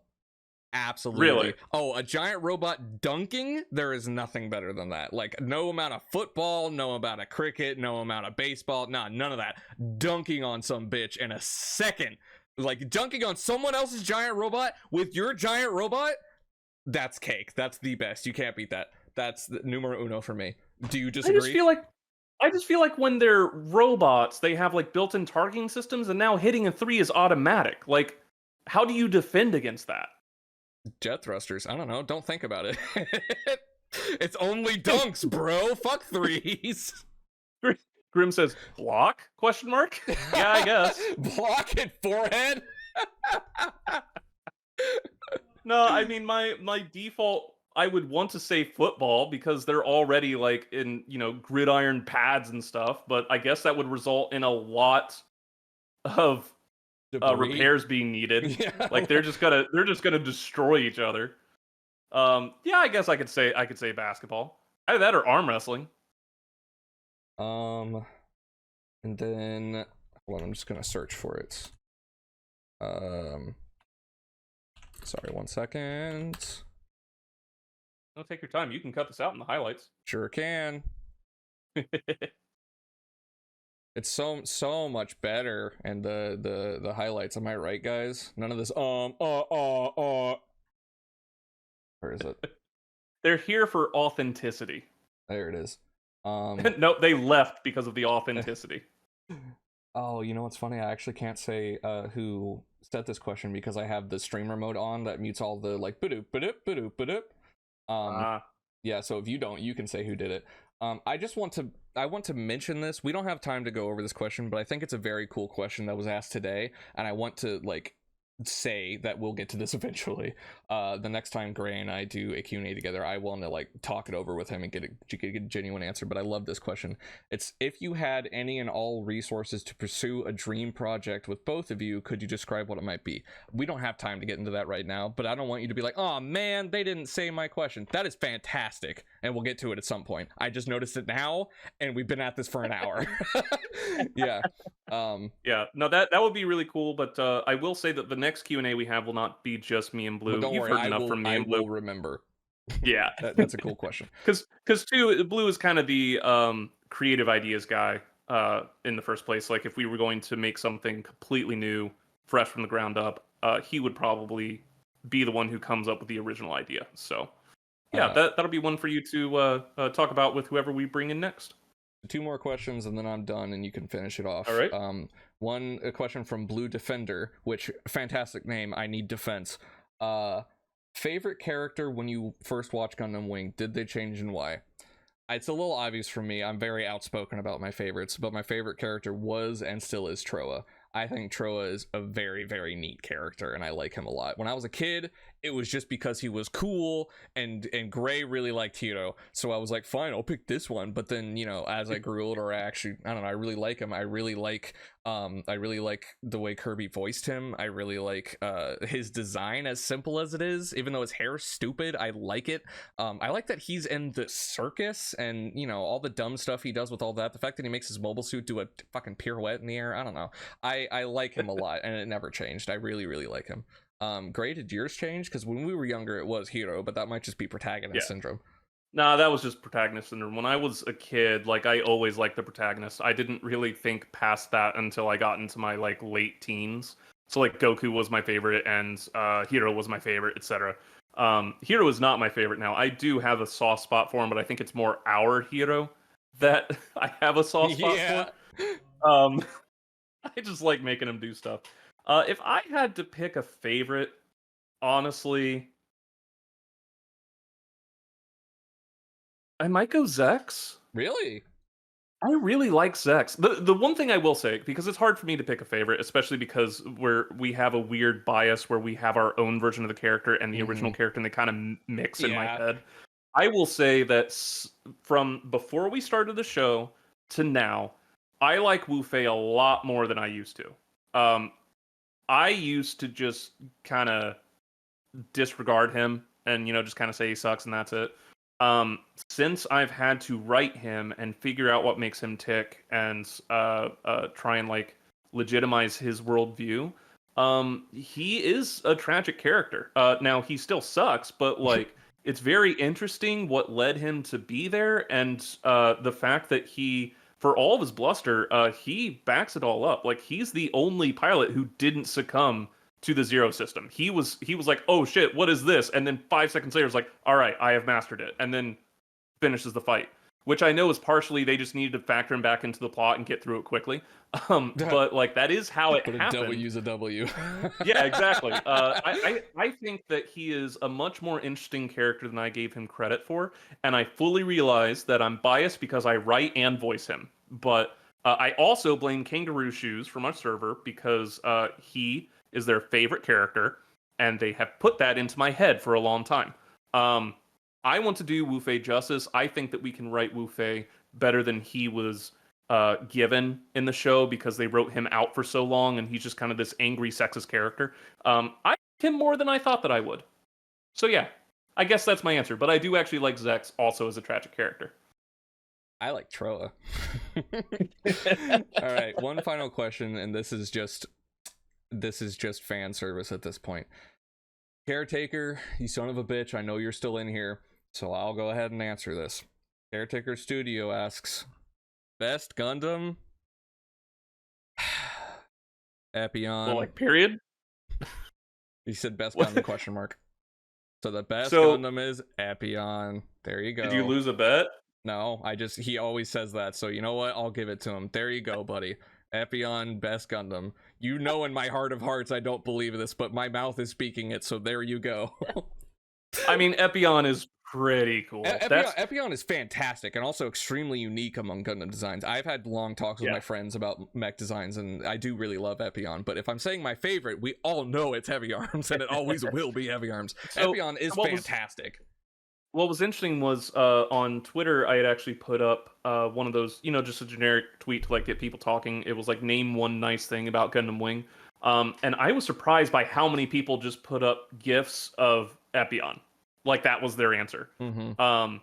Absolutely. Really? Oh, a giant robot dunking? There is nothing better than that. Like, no amount of football, no amount of cricket, no amount of baseball. Nah, none of that. Dunking on some bitch in a second. Like, dunking on someone else's giant robot with your giant robot? That's cake. That's the best. You can't beat that. That's the numero uno for me. Do you disagree? I just feel like when they're robots, they have like built-in targeting systems, and now hitting a 3 is automatic. Like, how do you defend against that? Jet thrusters. I don't know. Don't think about it. It's only dunks, bro. Fuck threes. Grim says, block? Question mark? Yeah, I guess. Block it, forehead. No, I mean my default, I would want to say football because they're already like in, gridiron pads and stuff, but I guess that would result in a lot of repairs being needed. Yeah. Like they're just gonna destroy each other. Yeah, I guess I could say basketball. Either that or arm wrestling. And then hold on, I'm just gonna search for it. Sorry, 1 second. Don't take your time. You can cut this out in the highlights. Sure can. It's so much better, and the highlights. Am I right, guys? None of this. Where is it? They're here for authenticity. There it is. Nope, they left because of the authenticity. Oh, you know what's funny? I actually can't say who set this question because I have the streamer mode on that mutes all the like ba-doop, ba-doop, ba-doop, ba-doop. Yeah, so if you don't, you can say who did it. I want to mention this. We don't have time to go over this question, but I think it's a very cool question that was asked today, and I want to say that we'll get to this eventually. The next time Gray and I do a Q&A together, I want to talk it over with him and get a genuine answer. But I love this question. It's, if you had any and all resources to pursue a dream project with both of you, could you describe what it might be? We don't have time to get into that right now, but I don't want you to be like, oh man, they didn't say my question. That is fantastic, and we'll get to it at some point. I just noticed it now, and we've been at this for an hour. Yeah. Yeah, no, that would be really cool, but I will say that the next Q&A we have will not be just me and Blue. But don't You've worry, heard enough from me and Blue. I will remember. Yeah. That's a cool question. Because too, Blue is kind of the creative ideas guy in the first place. Like, if we were going to make something completely new, fresh from the ground up, he would probably be the one who comes up with the original idea. So, yeah, that'll be one for you to talk about with whoever we bring in next. 2 more questions and then I'm done and you can finish it off. All right. A question from Blue Defender, which, fantastic name, I need defense. Favorite character when you first watched Gundam Wing, did they change and why? It's a little obvious for me. I'm very outspoken about my favorites, but my favorite character was and still is Troa. I think Troa is a very, very neat character, and I like him a lot. When I was a kid, it was just because he was cool, and Gray really liked Hiro, so I was like, fine, I'll pick this one. But then, as I grew older, I don't know, I really like him. I really like the way Kirby voiced him. I really like his design, as simple as it is. Even though his hair's stupid, I like it. I like that he's in the circus, and all the dumb stuff he does with all that. The fact that he makes his mobile suit do a fucking pirouette in the air. I don't know. I like him a lot, and it never changed. I really, really like him. Gray, did yours change? Because when we were younger, it was Hiro, but that might just be protagonist syndrome. Nah, that was just protagonist syndrome. When I was a kid, I always liked the protagonist. I didn't really think past that until I got into my late teens. So Goku was my favorite, and Hiro was my favorite, etc. Hiro is not my favorite now. I do have a soft spot for him, but I think it's more our Hiro that I have a soft spot for. I just like making him do stuff. If I had to pick a favorite, honestly, I might go Zex. Really? I really like Zex. The one thing I will say, because it's hard for me to pick a favorite, especially because we have a weird bias where we have our own version of the character and the original character, and they kind of mix in my Yeah. head. I will say that from before we started the show to now, I like Wu Fei a lot more than I used to. I used to just kind of disregard him and just kind of say he sucks and that's it. Since I've had to write him and figure out what makes him tick and try and like legitimize his worldview, he is a tragic character. Now he still sucks, but like it's very interesting what led him to be there, and the fact that he, for all of his bluster, he backs it all up. Like he's the only pilot who didn't succumb to the zero system. He was like, oh shit, what is this? And then 5 seconds later, was like, all right, I have mastered it, and then finishes the fight. Which I know is partially they just needed to factor him back into the plot and get through it quickly. But like that is how it happened. But a W's a W. Yeah, exactly. I think that he is a much more interesting character than I gave him credit for, and I fully realize that I'm biased because I write and voice him. But I also blame Kangaroo Shoes from our server because he is their favorite character, and they have put that into my head for a long time. I want to do Wu Fei justice. I think that we can write Wu Fei better than he was given in the show because they wrote him out for so long, and he's just kind of this angry, sexist character. I like him more than I thought that I would. So yeah, I guess that's my answer. But I do actually like Zex also as a tragic character. I like Troa. All right, one final question, and this is just fan service at this point. Caretaker, you son of a bitch, I know you're still in here, so I'll go ahead and answer this. Caretaker Studio asks, best Gundam? Epion. Well, like, period? He said best Gundam question mark. So the best Gundam is Epion. There you go. Did you lose a bet? No, he always says that, so you know what? I'll give it to him. There you go, buddy. Epion, best Gundam. You know in my heart of hearts I don't believe this, but my mouth is speaking it, so there you go. I mean, Epion is pretty cool. Epion is fantastic and also extremely unique among Gundam designs. I've had long talks with my friends about mech designs, and I do really love Epion, but if I'm saying my favorite, we all know it's Heavy Arms, and it always will be Heavy Arms. So, Epion is fantastic. What was interesting was on Twitter, I had actually put up one of those, just a generic tweet to like get people talking. It was like, name one nice thing about Gundam Wing. And I was surprised by how many people just put up GIFs of Epion. Like that was their answer. Mm-hmm.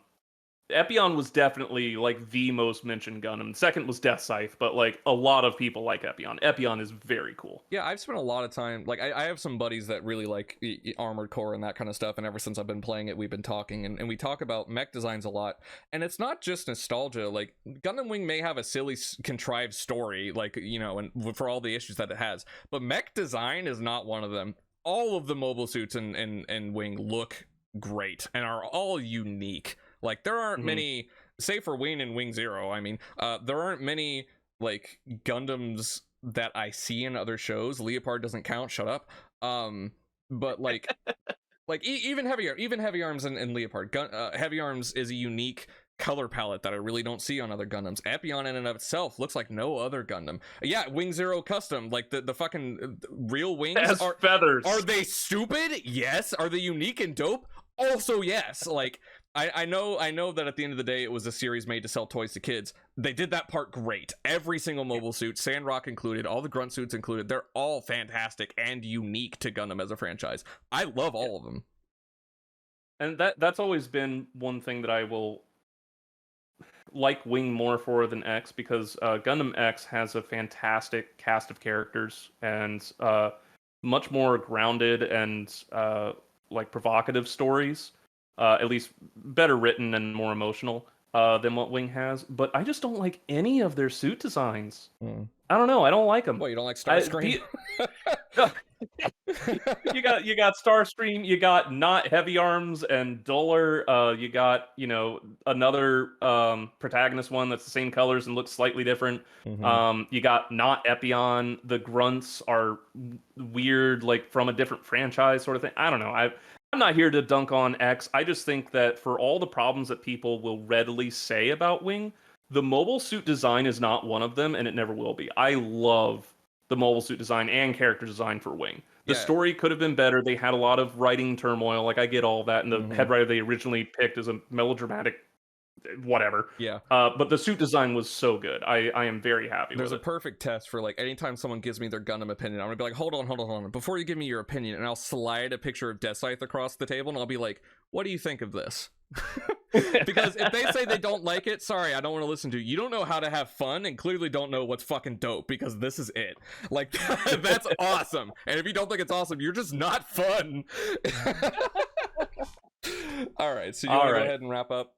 Epion was definitely like the most mentioned Gundam. Second was Death Scythe, but like a lot of people like Epion. Epion is very cool. Yeah, I've spent a lot of time, like I have some buddies that really like Armored Core and that kind of stuff, and ever since I've been playing it, we've been talking, and we talk about mech designs a lot, and it's not just nostalgia. Like Gundam Wing may have a silly contrived story, like, and for all the issues that it has, but mech design is not one of them. All of the mobile suits in Wing look great and are all unique. Like there aren't many, say for Wing and Wing Zero, I mean, there aren't many like Gundams that I see in other shows. Leopard doesn't count, shut up. But like even Heavy Arms and Leopard. Heavy Arms is a unique color palette that I really don't see on other Gundams. Epion in and of itself looks like no other Gundam. Yeah, Wing Zero custom, like the fucking real wings are feathers. Are they stupid? Yes. Are they unique and dope? Also yes. Like I know that at the end of the day it was a series made to sell toys to kids. They did that part great. Every single mobile suit, Sandrock included, all the grunt suits included, they're all fantastic and unique to Gundam as a franchise. I love all of them. And that's always been one thing that I will like Wing more for than X, because Gundam X has a fantastic cast of characters and much more grounded and like provocative stories. At least better written and more emotional than what Wing has. But I just don't like any of their suit designs. I don't know. I don't like them. What, you don't like Starscream? You got Starscream. You got not Heavy Arms and Duller. You got another protagonist one that's the same colors and looks slightly different. You got not Epion. The grunts are weird, like from a different franchise sort of thing. I don't know. I'm not here to dunk on X. I just think that for all the problems that people will readily say about Wing, the mobile suit design is not one of them, and it never will be. I love the mobile suit design and character design for Wing. The Yeah. story could have been better. They had a lot of writing turmoil. Like, I get all that. And the head writer they originally picked is a melodramatic whatever. Yeah. But the suit design was so good. I am very happy There's with a it. perfect test for, like, anytime someone gives me their Gundam opinion, I'm gonna be like, hold on. Before you give me your opinion, and I'll slide a picture of Death Scythe across the table, and I'll be like, what do you think of this? Because if they say they don't like it, sorry, I don't want to listen to you. You don't know how to have fun, and clearly don't know what's fucking dope, because this is it. Like, that's awesome. And if you don't think it's awesome, you're just not fun. All right, so you want to go ahead and wrap up?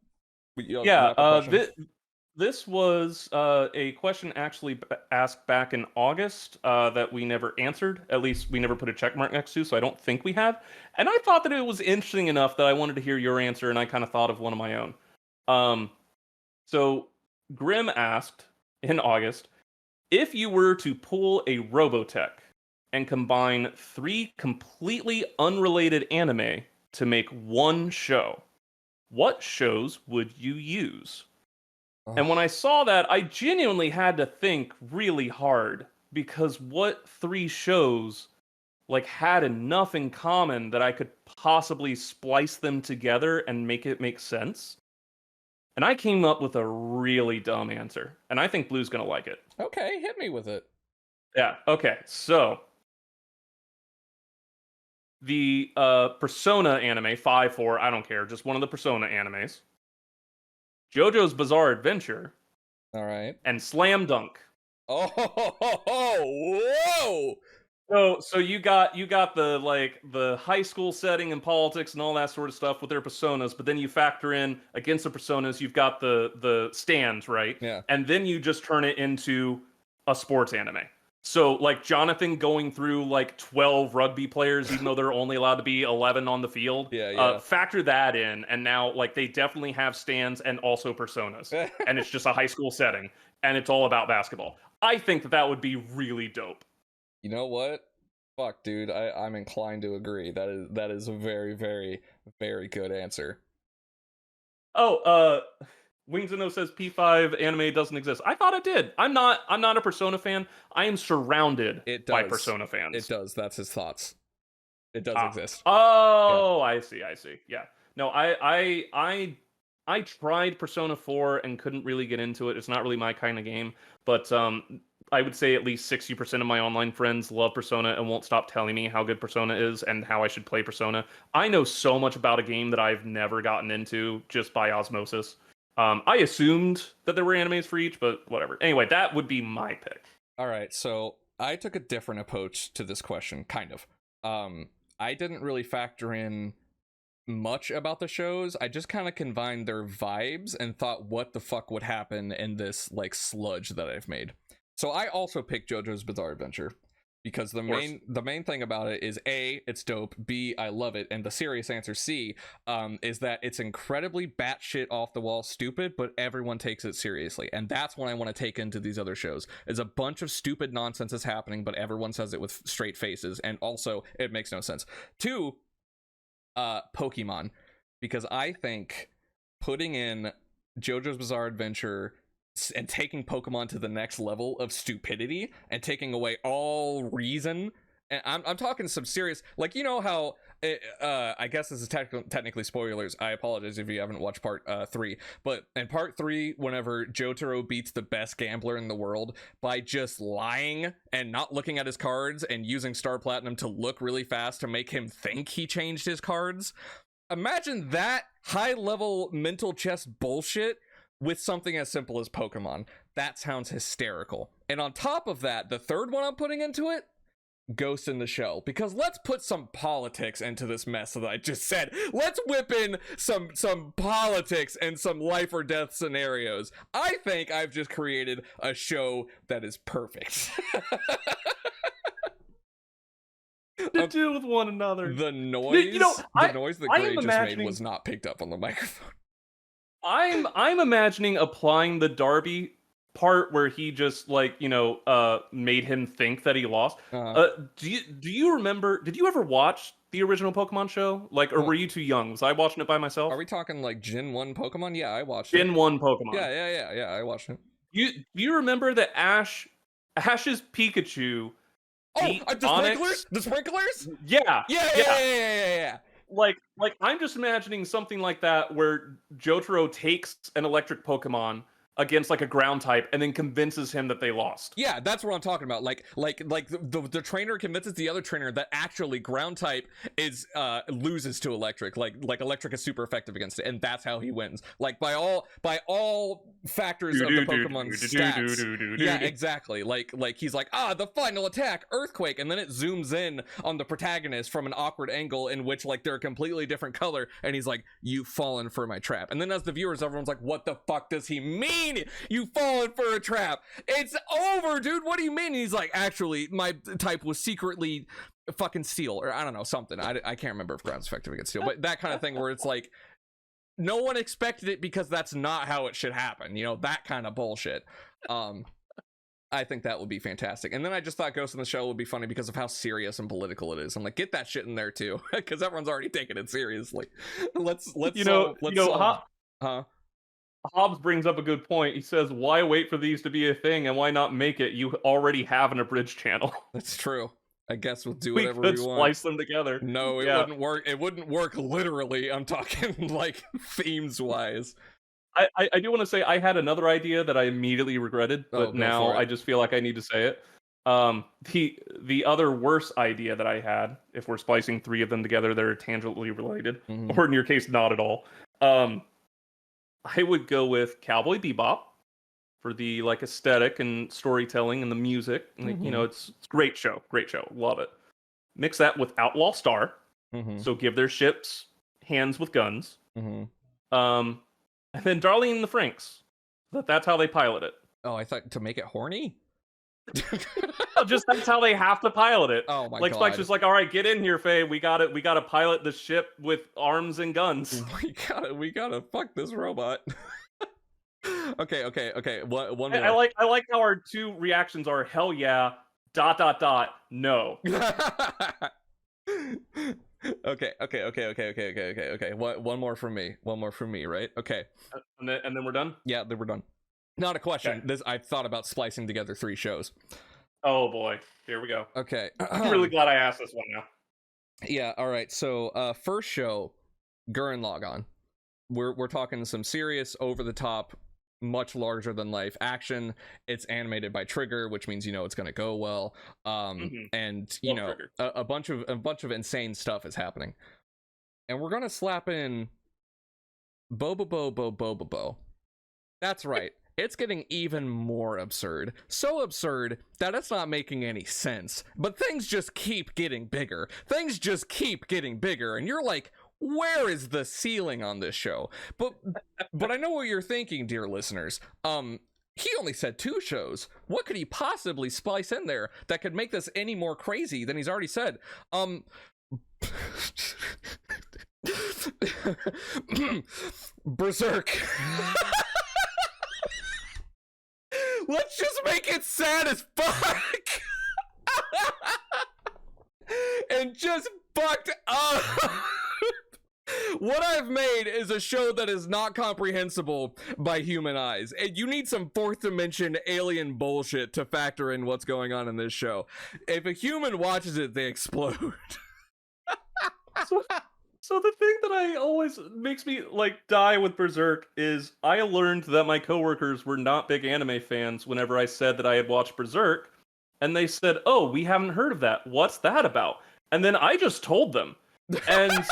This was a question actually asked back in August that we never answered. At least we never put a check mark next to, so I don't think we have. And I thought that it was interesting enough that I wanted to hear your answer, and I kind of thought of one of my own. So Grim asked in August, if you were to pull a Robotech and combine 3 completely unrelated anime to make one show, what shows would you use? And when I saw that, I genuinely had to think really hard, because what 3 shows like had enough in common that I could possibly splice them together and make it make sense? And I came up with a really dumb answer, and I think Blue's gonna like it. Okay, hit me with it. Yeah, okay, so the Persona anime, 5-4, I don't care, just one of the Persona animes, JoJo's Bizarre Adventure, all right, and Slam Dunk. Oh, whoa! So you got the high school setting and politics and all that sort of stuff with their personas, but then you factor in against the personas, you've got the stands, right? Yeah. And then you just turn it into a sports anime. So, like, Jonathan going through, like, 12 rugby players, even though they're only allowed to be 11 on the field. Yeah. Factor that in, and now, like, they definitely have stands and also personas. And it's just a high school setting, and it's all about basketball. I think that would be really dope. You know what? Fuck, dude, I'm inclined to agree. That is a very, very, very good answer. Oh, Wings and O says P5 anime doesn't exist. I thought it did. I'm not a Persona fan. I am surrounded by Persona fans. It does. That's his thoughts. It does exist. Oh, yeah. I see. Yeah. No, I tried Persona 4 and couldn't really get into it. It's not really my kind of game, but I would say at least 60% of my online friends love Persona and won't stop telling me how good Persona is and how I should play Persona. I know so much about a game that I've never gotten into just by osmosis. I assumed that there were animes for each, but whatever. Anyway, that would be my pick. All right, so I took a different approach to this question, kind of. I didn't really factor in much about the shows. I just kind of combined their vibes and thought what the fuck would happen in this, like, sludge that I've made. So I also picked JoJo's Bizarre Adventure, because the main thing about it is A, it's dope, B, I love it, and the serious answer, C, is that it's incredibly batshit off the wall stupid, but everyone takes it seriously, and that's what I want to take into these other shows. Is a bunch of stupid nonsense is happening, but everyone says it with straight faces, and also it makes no sense. 2, Pokemon, because I think putting in JoJo's Bizarre Adventure and taking Pokemon to the next level of stupidity and taking away all reason, and I'm talking some serious, like, you know how I guess this is technically spoilers. I apologize if you haven't watched part 3, but in part 3, whenever Jotaro beats the best gambler in the world by just lying and not looking at his cards and using Star Platinum to look really fast to make him think he changed his cards, imagine that high level mental chess bullshit with something as simple as Pokemon. That sounds hysterical. And on top of that, the third one I'm putting into it, Ghost in the Shell, because let's put some politics into this mess that I just said. Let's whip in some politics and some life or death scenarios. I think I've just created a show that is perfect. To do with one another. The noise, the noise that Gray just made was not picked up on the microphone. I'm imagining applying the Darby part where he just like made him think that he lost. Do you remember? Did you ever watch the original Pokemon show? Like, or were you too young? Was I watching it by myself? Are we talking like Gen 1 Pokemon? Yeah, I watched Gen it. 1 Pokemon. Yeah, I watched it. You remember that Ash's Pikachu? The sprinklers? Yeah. Like I'm just imagining something like that where Jotaro takes an electric Pokemon against like a ground type and then convinces him that they lost. Yeah, that's what I'm talking about. Like the trainer convinces the other trainer that actually ground type is loses to electric. Like electric is super effective against it, and that's how he wins. Like by all factors of the Pokemon stats. Yeah, exactly. Like he's like, the final attack, earthquake, and then it zooms in on the protagonist from an awkward angle in which like they're a completely different color, and he's like, "You've fallen for my trap." And then as the viewers, everyone's like, "What the fuck does he mean? You fallen for a trap? It's over, dude. What do you mean?" And he's like, "Actually, my type was secretly fucking steel," or I don't know, something. I can't remember if ground's effective against steel, but that kind of thing where it's like no one expected it because that's not how it should happen, that kind of bullshit. I think that would be fantastic. And then I just thought Ghost in the Shell would be funny because of how serious and political it is. I'm like, get that shit in there too, because everyone's already taking it seriously. Let's Hobbs brings up a good point. He says, "Why wait for these to be a thing, and why not make it? You already have an abridged channel." That's true. I guess we'll do whatever we want. Splice them together. No, it wouldn't work. It wouldn't work literally. I'm talking like themes wise. I do want to say I had another idea that I immediately regretted, but now I just feel like I need to say it. The other worse idea that I had, if we're splicing three of them together that are tangentially related, or in your case, not at all. I would go with Cowboy Bebop for the like aesthetic and storytelling and the music. Like, it's great show, love it. Mix that with Outlaw Star, so give their ships hands with guns. And then Darlene and the Franks. That's how they pilot it. Oh, I thought to make it horny. Just that's how they have to pilot it. Oh my god! Like Spike's just like, all right, get in here, Faye. We got it. We got to pilot the ship with arms and guns. We gotta fuck this robot. Okay. One more. I like how our two reactions are hell yeah, ... no. Okay. One more from me. Right? Okay. And then we're done. Yeah, then we're done. Not a question. Okay. I've thought about splicing together 3 shows. Oh boy, here we go. Okay. I'm really glad I asked this one now. Yeah. All right. So, first show, Gurren Lagann. We're talking some serious, over the top, much larger than life action. It's animated by Trigger, which means it's gonna go well. And a bunch of insane stuff is happening, and we're gonna slap in Bobobo. That's right. It's getting even more absurd. So absurd that it's not making any sense. But things just keep getting bigger. And you're like, where is the ceiling on this show? But I know what you're thinking, dear listeners. He only said 2 shows. What could he possibly splice in there that could make this any more crazy than he's already said? Berserk. Let's just make it sad as fuck. And just fucked up. What I've made is a show that is not comprehensible by human eyes. And you need some 4th dimension alien bullshit to factor in what's going on in this show. If a human watches it, they explode. So the thing that I always makes me like die with Berserk is I learned that my coworkers were not big anime fans whenever I said that I had watched Berserk, and they said, "Oh, we haven't heard of that. What's that about?" And then I just told them, and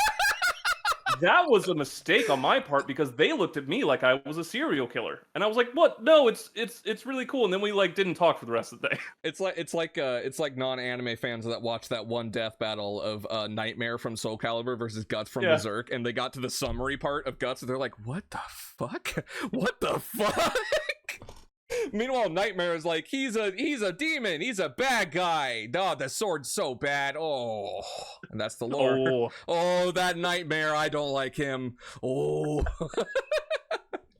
that was a mistake on my part because they looked at me like I was a serial killer, and I was like, "What? No, it's really cool." And then we like didn't talk for the rest of the day. It's like non-anime fans that watched that one death battle of Nightmare from Soul Calibur versus Guts from Berserk, and they got to the summary part of Guts, and they're like, "What the fuck? What the fuck?" Meanwhile, Nightmare is like, he's a demon, he's a bad guy. Oh, the sword's so bad. Oh, and that's the lore. Oh, that Nightmare, I don't like him. Oh.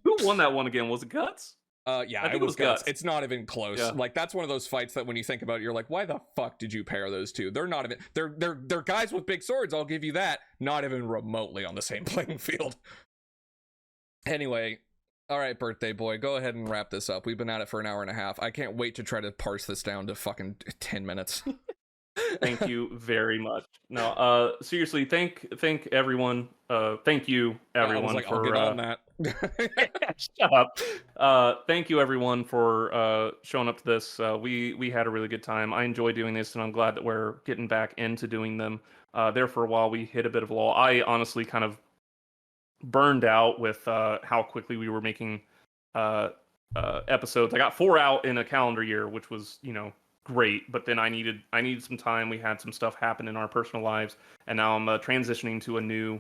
Who won that one again? Was it Guts? Yeah, I think it was Guts. Guts. It's not even close. Yeah. Like, that's one of those fights that when you think about it, you're like, why the fuck did you pair those two? They're not even, they're guys with big swords, I'll give you that. Not even remotely on the same playing field. Anyway, all right, birthday boy, go ahead and wrap this up. We've been at it for an hour and a half. I can't wait to try to parse this down to fucking 10 minutes. Thank you very much. No, seriously, thank everyone. Thank you everyone I was like, for I'll get on that. shut up. Thank you everyone for showing up to this. We had a really good time. I enjoy doing this, and I'm glad that we're getting back into doing them. There for a while, we hit a bit of a lull. I honestly kind of burned out with how quickly we were making episodes. I got 4 out in a calendar year, which was, great, but then I needed some time. We had some stuff happen in our personal lives, and now I'm transitioning to a new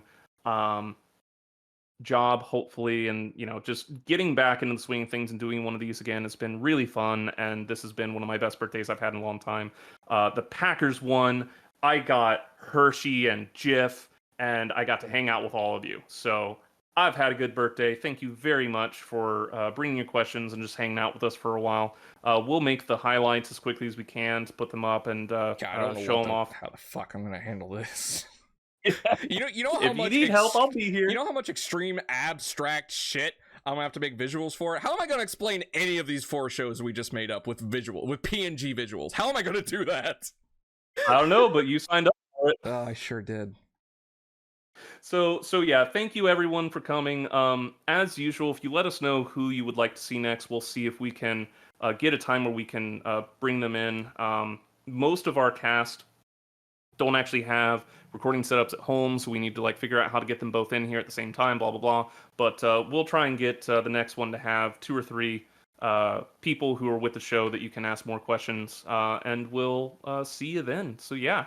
job, hopefully, and just getting back into the swing of things and doing one of these again. It's been really fun, and this has been one of my best birthdays I've had in a long time. The Packers won. I got Hershey and Jif, and I got to hang out with all of you. So I've had a good birthday. Thank you very much for bringing your questions and just hanging out with us for a while. We'll make the highlights as quickly as we can to put them up and show them off. How the fuck I'm gonna handle this? You know how if much you need help, I'll be here. You know how much extreme abstract shit I'm gonna have to make visuals for? How am I gonna explain any of these 4 shows we just made up with PNG visuals? How am I gonna do that? I don't know, but you signed up for it. Oh, I sure did. So yeah, thank you everyone for coming. As usual, if you let us know who you would like to see next, we'll see if we can get a time where we can bring them in. Most of our cast don't actually have recording setups at home, so we need to figure out how to get them both in here at the same time, blah blah blah. But we'll try and get the next one to have 2 or 3 people who are with the show that you can ask more questions, and we'll see you then. So yeah,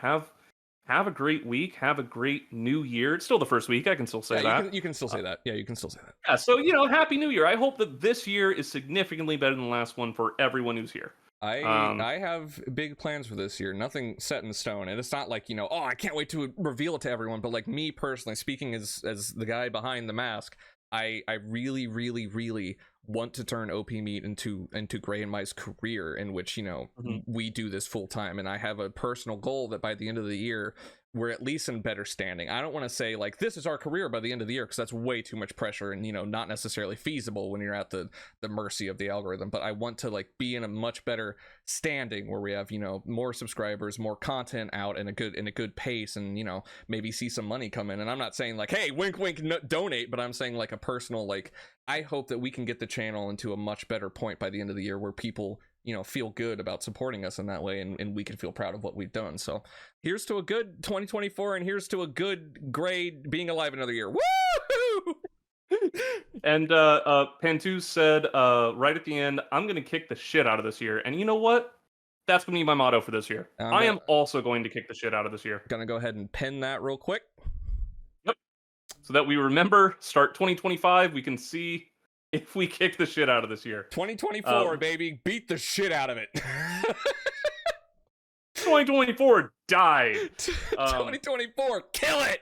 have a great week. Have a great new year. It's still the first week. I can still say that. You can still say that. Yeah, you can still say that. Yeah, so, Happy New Year. I hope that this year is significantly better than the last one for everyone who's here. I have big plans for this year. Nothing set in stone. And it's not like, oh, I can't wait to reveal it to everyone. But me personally, speaking as the guy behind the mask, I really, really, really want to turn OPMeat into Gray and Mai's career, in which we do this full time, and I have a personal goal that by the end of the year we're at least in better standing. I don't want to say this is our career by the end of the year, because that's way too much pressure and not necessarily feasible when you're at the mercy of the algorithm. But I want to be in a much better standing where we have more subscribers, more content out in a good pace, and maybe see some money come in. And I'm not saying hey, wink wink, donate, but I'm saying a personal I hope that we can get the channel into a much better point by the end of the year where people feel good about supporting us in that way, and we can feel proud of what we've done. So here's to a good 2024, and here's to a good grade being alive another year. Woo! And Pantu said right at the end, I'm gonna kick the shit out of this year. And you know what? That's gonna be my motto for this year. I am also going to kick the shit out of this year. Gonna go ahead and pin that real quick. Yep. So that we remember, start 2025, we can see if we kick the shit out of this year. 2024, baby. Beat the shit out of it. 2024 died. 2024, kill it.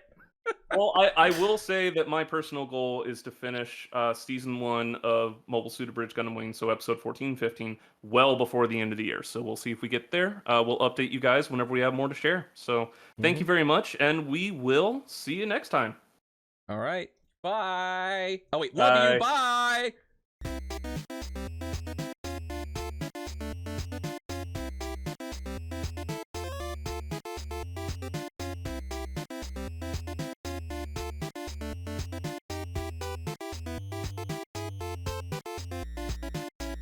Well, I will say that my personal goal is to finish season 1 of Mobile Suit Abridged Gundam Wing, so episode 14, 15, well before the end of the year. So we'll see if we get there. We'll update you guys whenever we have more to share. So thank you very much, and we will see you next time. All right. Bye. Oh, wait. Love you. Bye.